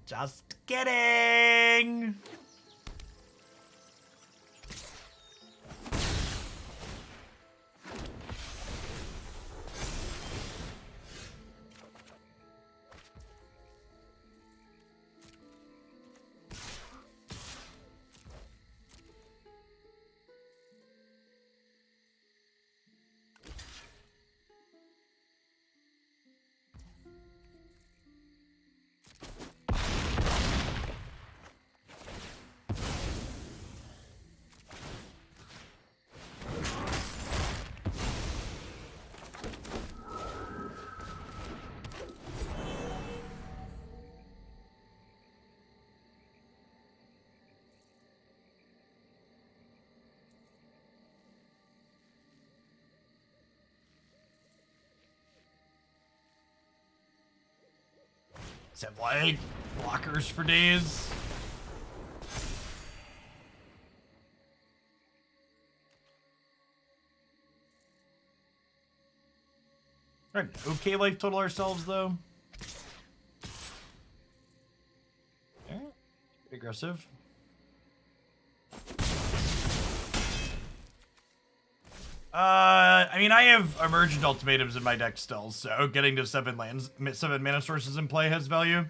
Just kidding. Have like blockers for days. An okay life total ourselves though. Yeah, pretty aggressive. I mean, I have Emergent Ultimatums in my deck still, so getting to 7 mana sources in play has value.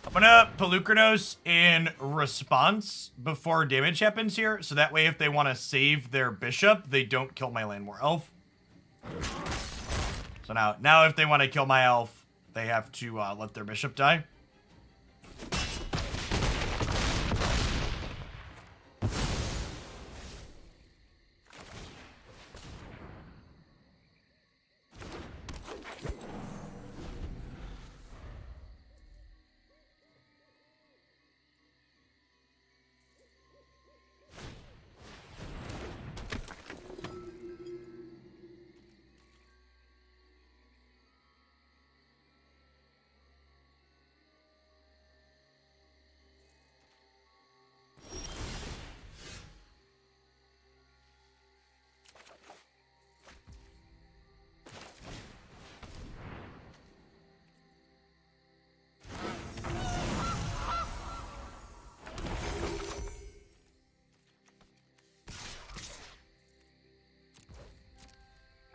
I'm gonna Polukranos in response before damage happens here, so that way if they want to save their bishop, they don't kill my Llanowar Elf. So now if they want to kill my elf, they have to let their bishop die.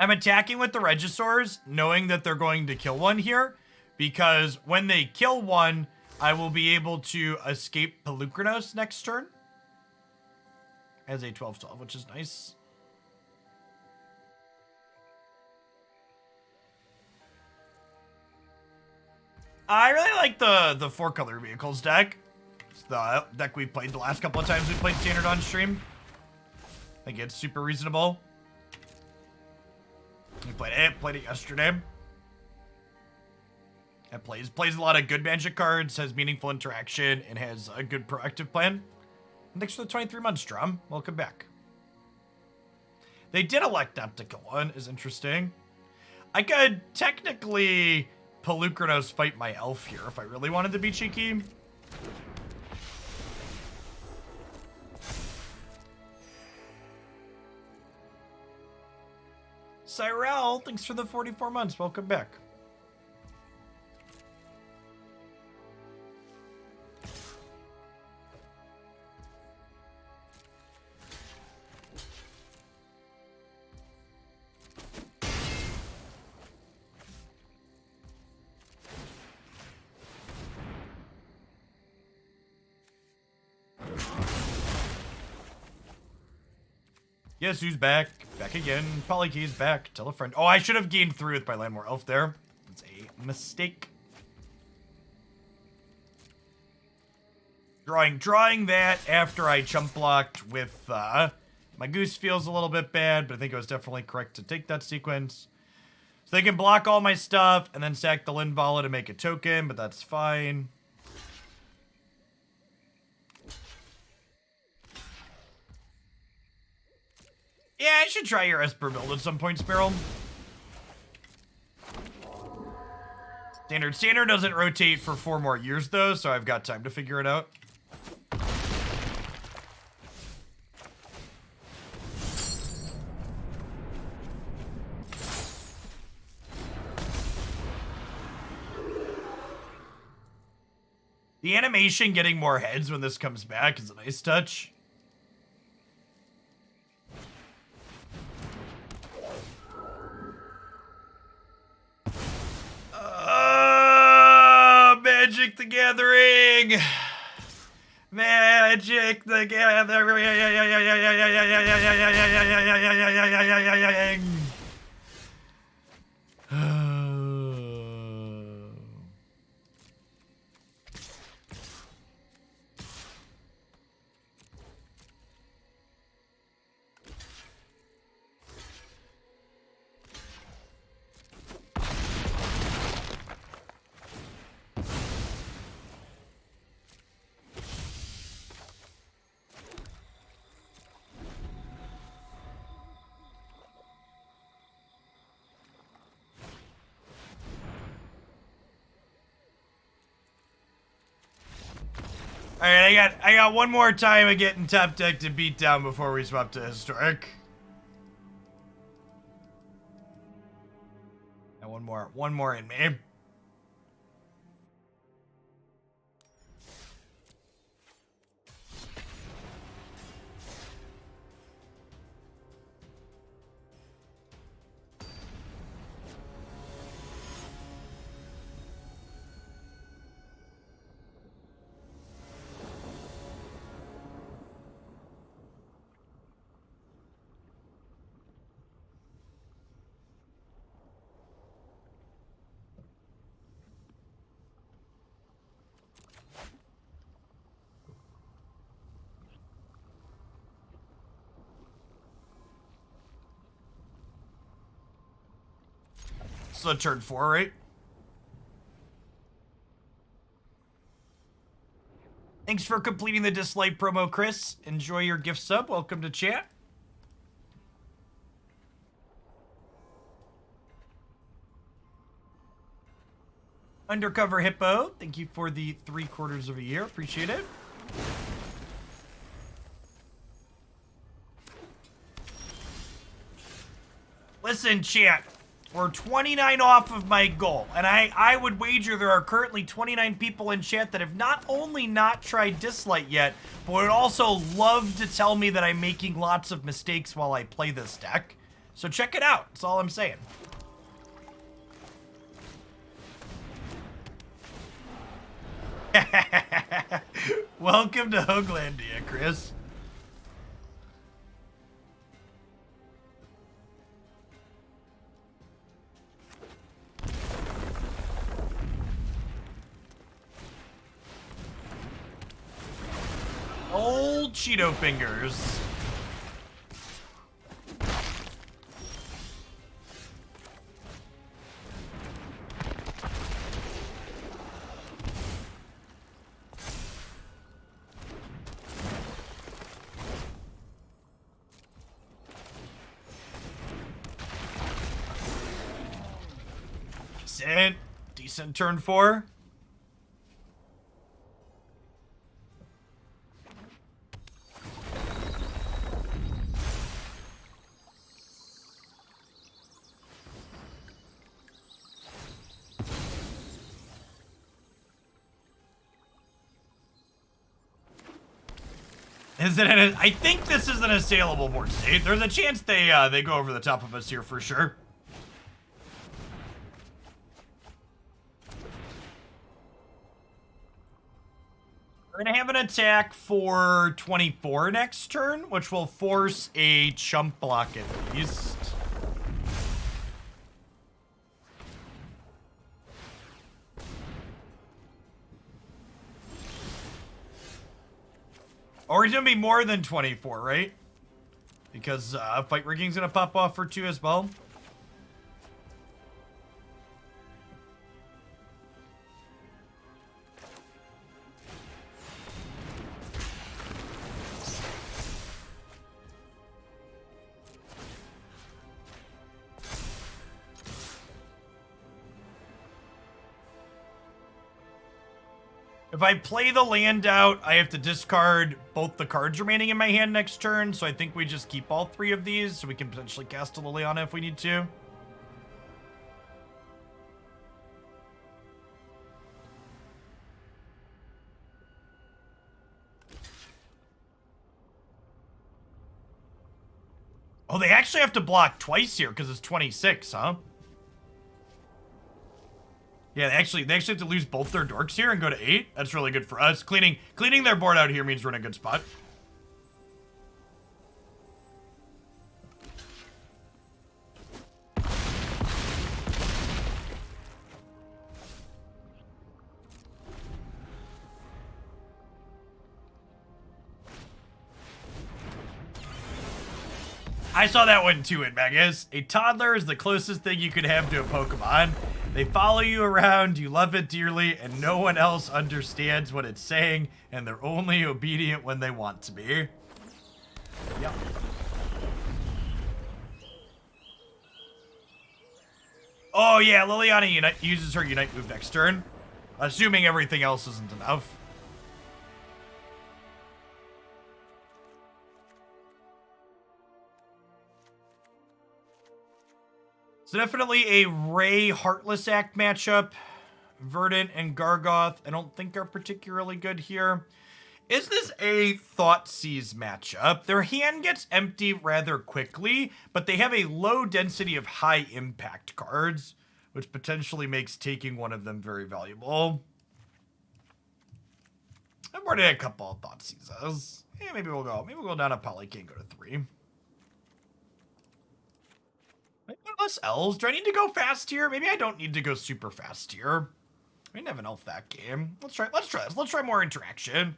I'm attacking with the Regisaurs, knowing that they're going to kill one here, because when they kill one, I will be able to escape Polukranos next turn as a 12/12, which is nice. I really like the 4-color vehicles deck. It's the deck we've played the last couple of times we played Standard on stream. I think it's super reasonable. We played it yesterday. It plays a lot of good Magic cards, has meaningful interaction, and has a good proactive plan. And thanks for the 23 months, Drum. Welcome back. They did elect not to kill one, is interesting. I could technically Polukranos fight my elf here if I really wanted to be cheeky. Cyrell, thanks for the 44 months. Welcome back. Yes, who's back? Back again. Polykey's back. Tell a friend. Oh, I should have gained 3 with my Llanowar Elf there. It's a mistake. Drawing that after I chump blocked with, my Goose feels a little bit bad, but I think it was definitely correct to take that sequence. So they can block all my stuff and then sack the Linvala to make a token, but that's fine. Yeah, I should try your Esper build at some point, Sparrow. Standard doesn't rotate for 4 more years, though, so I've got time to figure it out. The animation getting more heads when this comes back is a nice touch. Magic the Gathering! Magic the Gathering! Alright, I got one more time of getting top deck to beat down before we swap to historic. And one more in me. So turn 4, right? Thanks for completing the Dislike promo, Chris. Enjoy your gift sub. Welcome to chat. Undercover Hippo, thank you for the 3/4 of a year. Appreciate it. Listen, chat. We're 29 off of my goal, and I would wager there are currently 29 people in chat that have not only not tried Dislike yet, but would also love to tell me that I'm making lots of mistakes while I play this deck. So check it out. That's all I'm saying. Welcome to Hoaglandia, Chris. Old Cheeto fingers. Decent turn 4. I think this is an assailable board state. There's a chance they go over the top of us here for sure. We're gonna have an attack for 24 next turn, which will force a chump block at least. Or it's gonna be more than 24, right? Because fight rigging's gonna pop off for 2 as well. If I play the land out, I have to discard both the cards remaining in my hand next turn, so I think we just keep all 3 of these, so we can potentially cast a Liliana if we need to. Oh, they actually have to block twice here, because it's 26, huh? Yeah, they actually have to lose both their dorks here and go to 8. That's really good for us. Cleaning their board out here means we're in a good spot. I saw that one too in Megas. A toddler is the closest thing you could have to a Pokemon. They follow you around, you love it dearly, and no one else understands what it's saying, and they're only obedient when they want to be. Yep. Oh yeah, Liliana uses her Unite move next turn, assuming everything else isn't enough. So definitely a Ray Heartless Act matchup. Verdant and Gargaroth, I don't think are particularly good here. Is this a Thoughtseize matchup? Their hand gets empty rather quickly, but they have a low density of high impact cards, which potentially makes taking one of them very valuable. I'm already a couple of Thoughtseizes. Yeah, maybe we'll go down a Polycane and go to 3. Less elves. Do I need to go fast here? Maybe I don't need to go super fast here. I didn't have an elf that game. Let's try this. Let's try more interaction.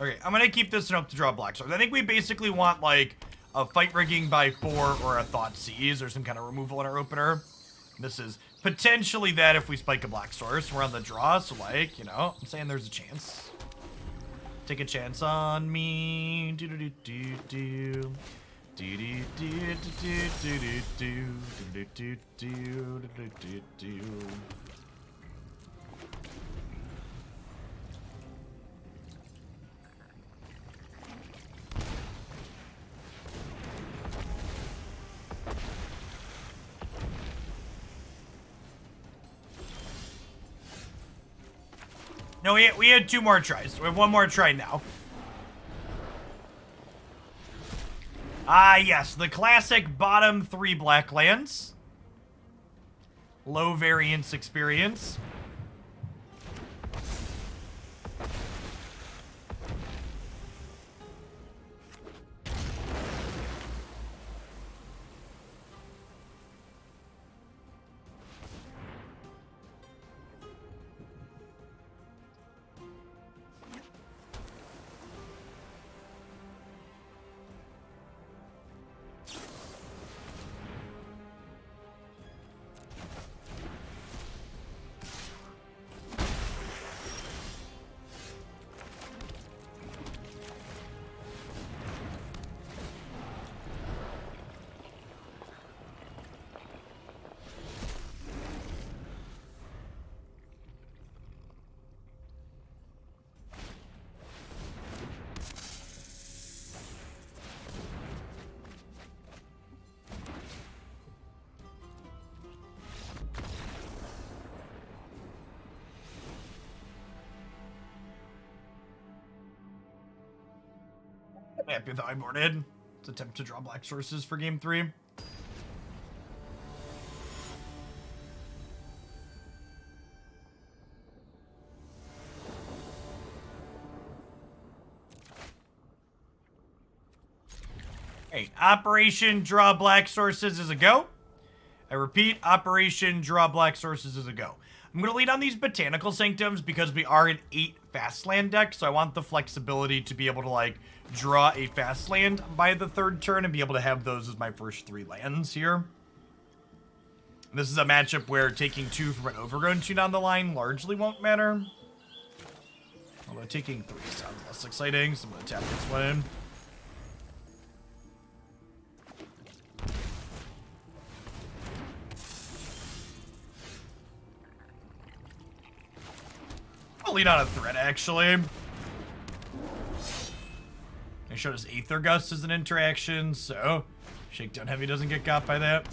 Okay, I'm gonna keep this and hope to draw black stars. I think we basically want like a fight rigging by 4 or a Thoughtseize or some kind of removal in our opener. This is potentially that if we spike a black source. We're on the draw, so like, you know, I'm saying there's a chance. Take a chance on me. Do do do do do. Do do do do do do do do do do do do. No, we had 2 more tries. We have 1 more try now. Ah, yes, the classic bottom 3 black lands. Low variance experience. Happy with the sideboarded. Let's attempt to draw black sources for game 3. Hey, Operation Draw Black Sources is a go. I repeat, Operation Draw Black Sources is a go. I'm going to lead on these Botanical Sanctums because we are an 8 fast land deck, so I want the flexibility to be able to, like, draw a fast land by the 3rd turn and be able to have those as my first 3 lands here. This is a matchup where taking 2 from an Overgrown Tomb down the line largely won't matter. Although taking 3 sounds less exciting, so I'm going to tap this one in. I'll lead on a threat, actually. I showed us Aether Gust as an interaction, so Shakedown Heavy doesn't get got by that.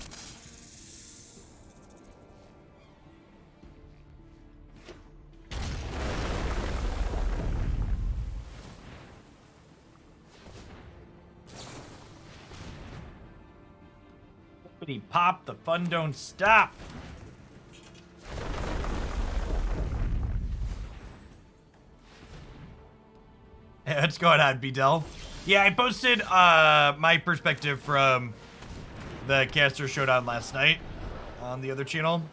He pop, the fun don't stop. Hey, what's going on, B-Del? Yeah, I posted my perspective from the Caster Showdown last night on the other channel.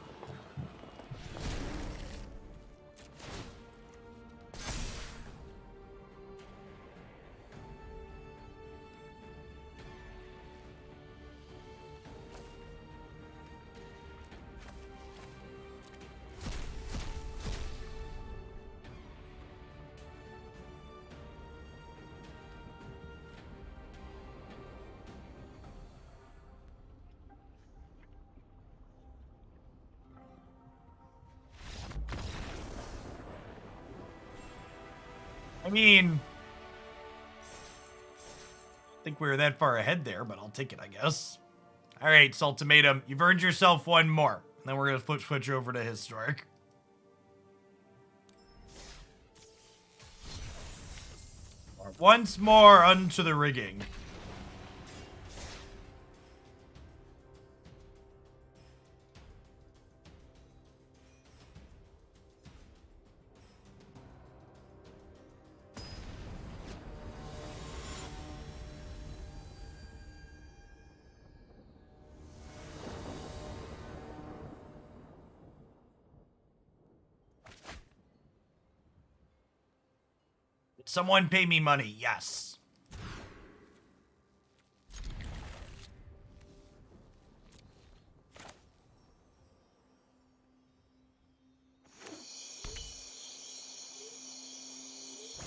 I mean, I think we were that far ahead there, but I'll take it, I guess. All right, Ultimatum, you've earned yourself 1 more. And then we're going to switch over to Historic. Once more unto the rigging. Someone pay me money, yes.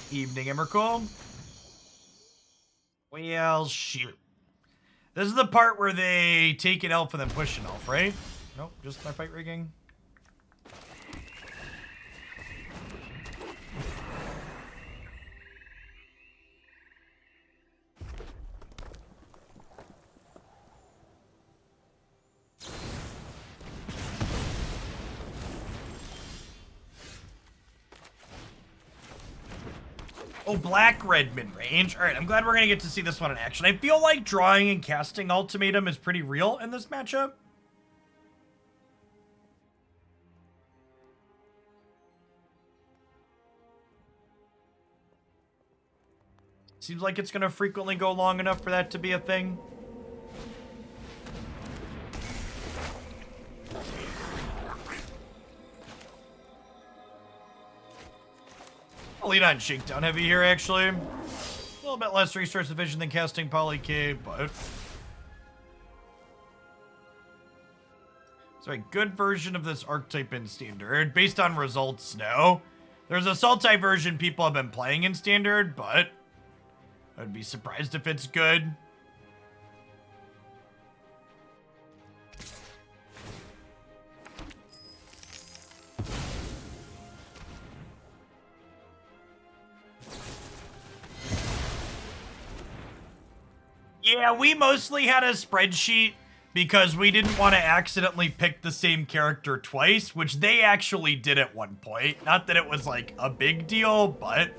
Evening, Emrakul. Well, shoot. This is the part where they take an elf and then push an elf, right? Nope, just my fight rigging. Oh, black-red mid-range. All right, I'm glad we're going to get to see this one in action. I feel like drawing and casting Ultimatum is pretty real in this matchup. Seems like it's going to frequently go long enough for that to be a thing. I'll lead on Shakedown Heavy here, actually. A little bit less resource efficient than casting Poly K, but... it's a good version of this archetype in Standard. Based on results, no. There's a Sultai version people have been playing in Standard, but... I'd be surprised if it's good. Yeah, we mostly had a spreadsheet because we didn't want to accidentally pick the same character twice, which they actually did at one point. Not that it was like a big deal, but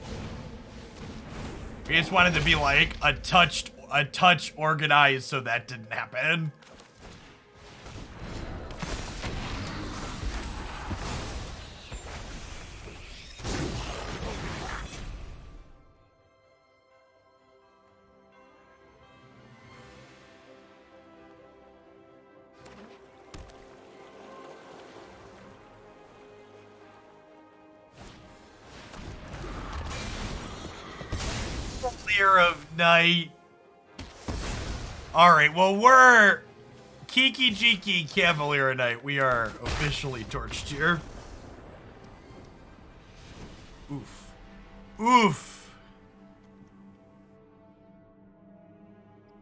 we just wanted to be like a touch organized so that didn't happen. Clear of night. Alright, well, we're Kiki Jiki Cavalier of Night. We are officially torched here. Oof. Oof.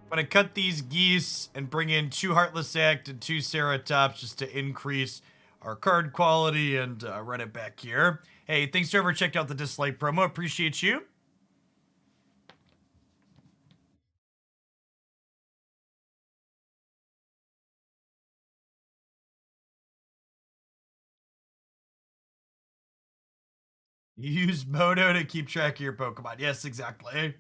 I'm gonna cut these geese and bring in 2 Heartless Act and 2 Ceratops just to increase our card quality and run it back here. Hey, thanks to whoever checked out the Dislike promo. Appreciate you. You use Moto to keep track of your Pokemon. Yes, exactly.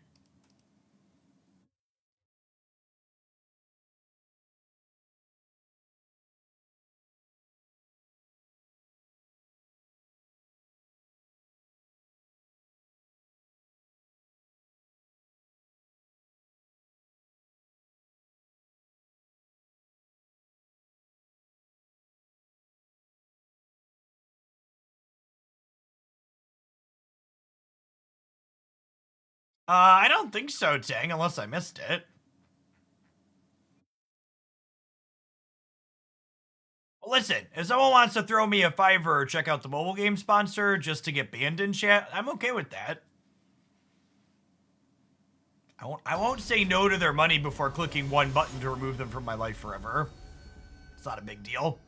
I don't think so, Tang, unless I missed it. Well, listen, if someone wants to throw me a $5 or check out the mobile game sponsor just to get banned in chat, I'm okay with that. I won't say no to their money before clicking one button to remove them from my life forever. It's not a big deal.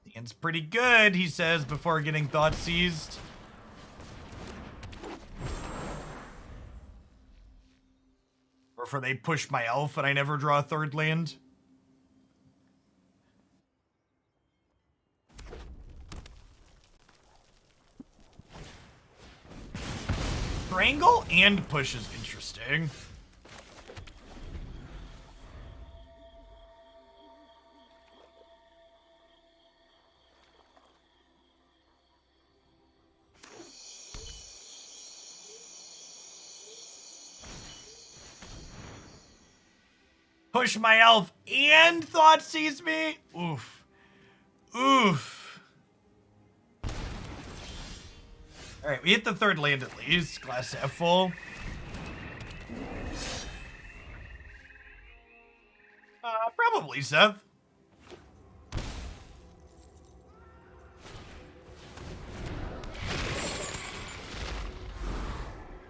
The end's pretty good, he says, before getting Thoughtseized. Or for they push my elf and I never draw a 3rd land. Triangle and push is interesting. Push my elf and Thoughtseize me? Oof. Oof. Alright, we hit the 3rd land at least. Glass half full. Probably, Seth.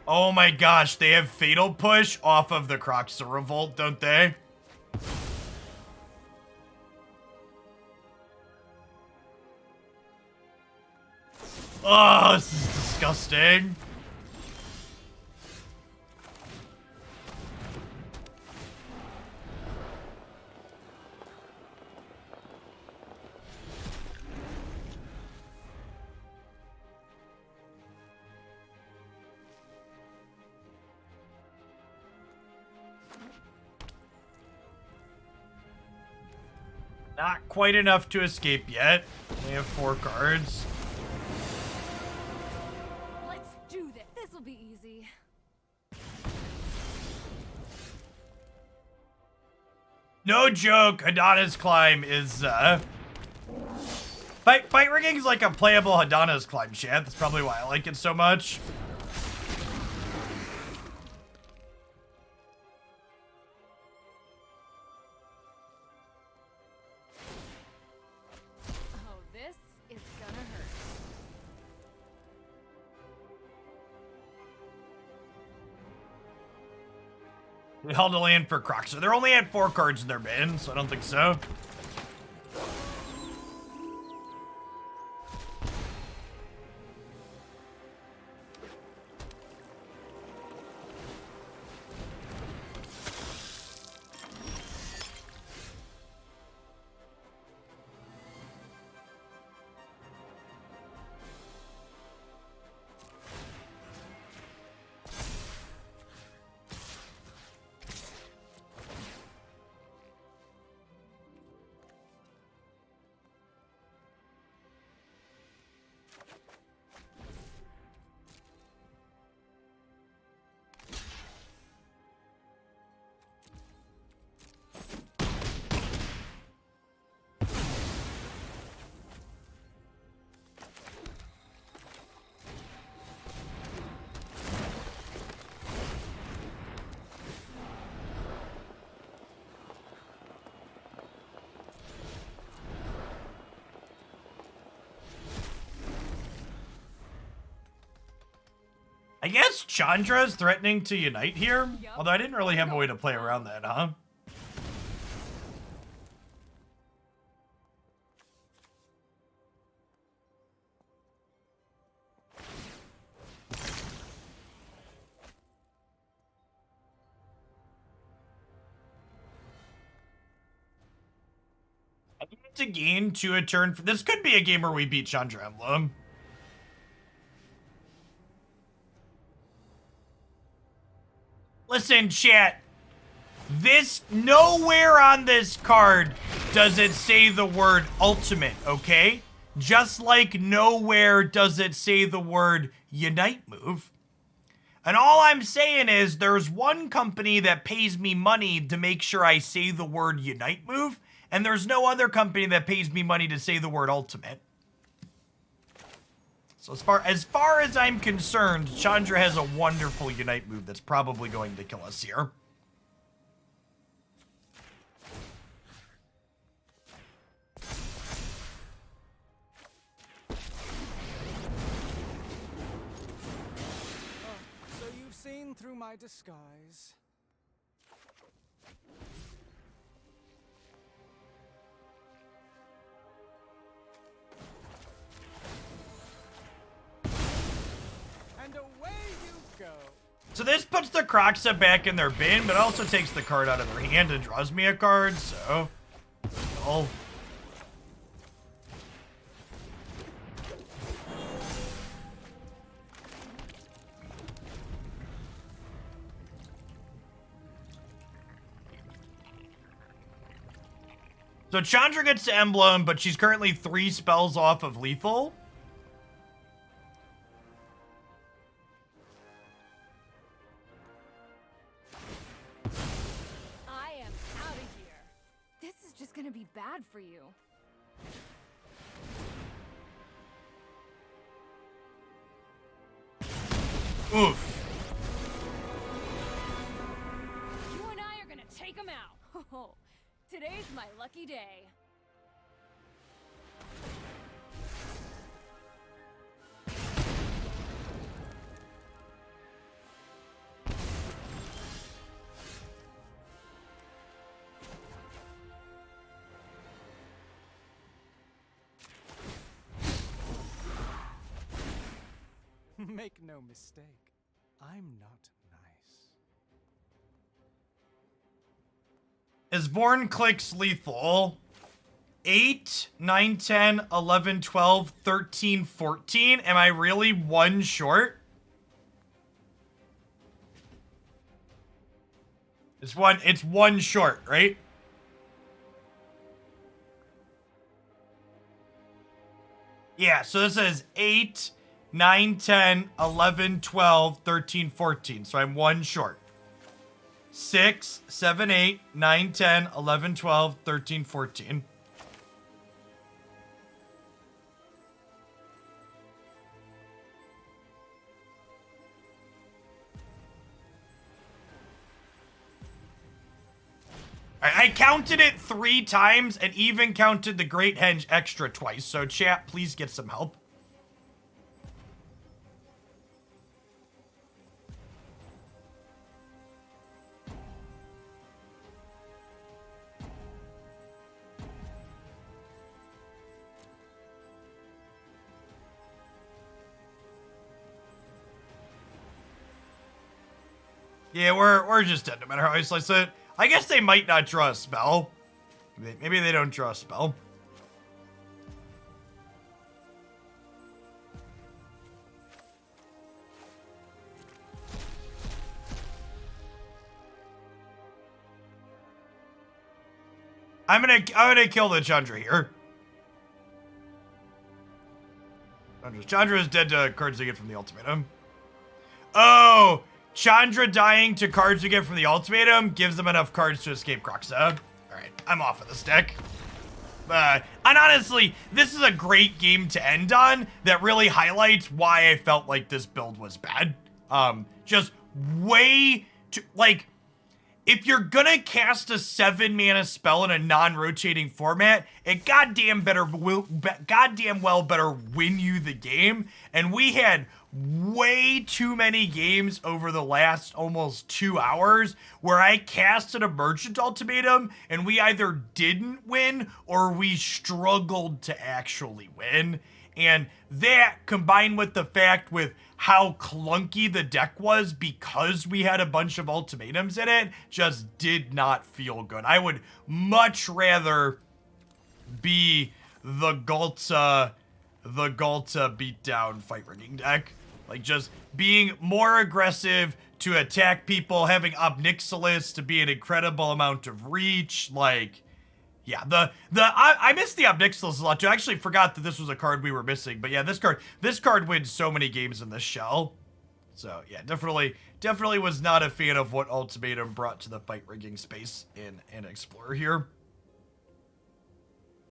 Oh my gosh, they have Fatal Push off of the Croxer Revolt, don't they? Oh, this is disgusting. Not quite enough to escape yet. We have 4 cards. Let's do this. This'll be easy. No joke, Hadana's Climb is, Fight Rigging is like a playable Hadana's Climb, chat. That's probably why I like it so much. Oh, this is gonna hurt. We held a land for Crocs. So they're only at 4 cards in their bin, so I don't think so. I guess Chandra's threatening to unite here. Yup. Although I didn't really have a way to play around that, huh? I need to gain 2 a turn. This could be a game where we beat Chandra Emblem. Listen, chat. Nowhere on this card does it say the word ultimate, okay? Just like nowhere does it say the word unite move. And all I'm saying is there's one company that pays me money to make sure I say the word unite move, and there's no other company that pays me money to say the word ultimate. So as far as I'm concerned, Chandra has a wonderful unite move that's probably going to kill us here. So you've seen through my disguise. And away you go. So this puts the Croxa back in their bin, but also takes the card out of their hand and draws me a card, so... Oh. So Chandra gets to Emblem, but she's currently 3 spells off of lethal. I am out of here. This is just gonna be bad for you. Oof. You and I are gonna take him out. Oh, today's my lucky day. Make no mistake, I'm not nice. Is Vorinclex lethal? 8, 9, 10, 11, 12, 13, 14. Am I really 1 short? It's one short, right? Yeah, so this is 8, 9, 10, 11, 12, 13, 14. So I'm 1 short. 6, 7, 8, 9, 10, 11, 12, 13, 14. I counted it 3 times and even counted the Great Henge extra twice. So chat, please get some help. Yeah, we're just dead no matter how I slice it. I guess they might not draw a spell. Maybe they don't draw a spell. I'm gonna kill the Chandra here. Chandra is dead to cards they get from the ultimatum. Oh! Chandra dying to cards we get from the ultimatum gives them enough cards to escape Kroxa. Alright, I'm off of this deck. And honestly, this is a great game to end on that really highlights why I felt like this build was bad. Just way too, like, if you're gonna cast a 7-mana spell in a non-rotating format, it goddamn well better win you the game. And we had way too many games over the last almost 2 hours where I cast an Emergent Ultimatum and we either didn't win or we struggled to actually win. And that, combined with the fact with how clunky the deck was because we had a bunch of ultimatums in it, just did not feel good. I would much rather be the Galta beatdown fight rigging deck. Like, just being more aggressive to attack people, having Obnixilis to be an incredible amount of reach, like... Yeah, I missed the Obnixilis a lot too. I actually forgot that this was a card we were missing. But yeah, this card wins so many games in this shell. So yeah, definitely was not a fan of what Ultimatum brought to the fight rigging space in Explorer here.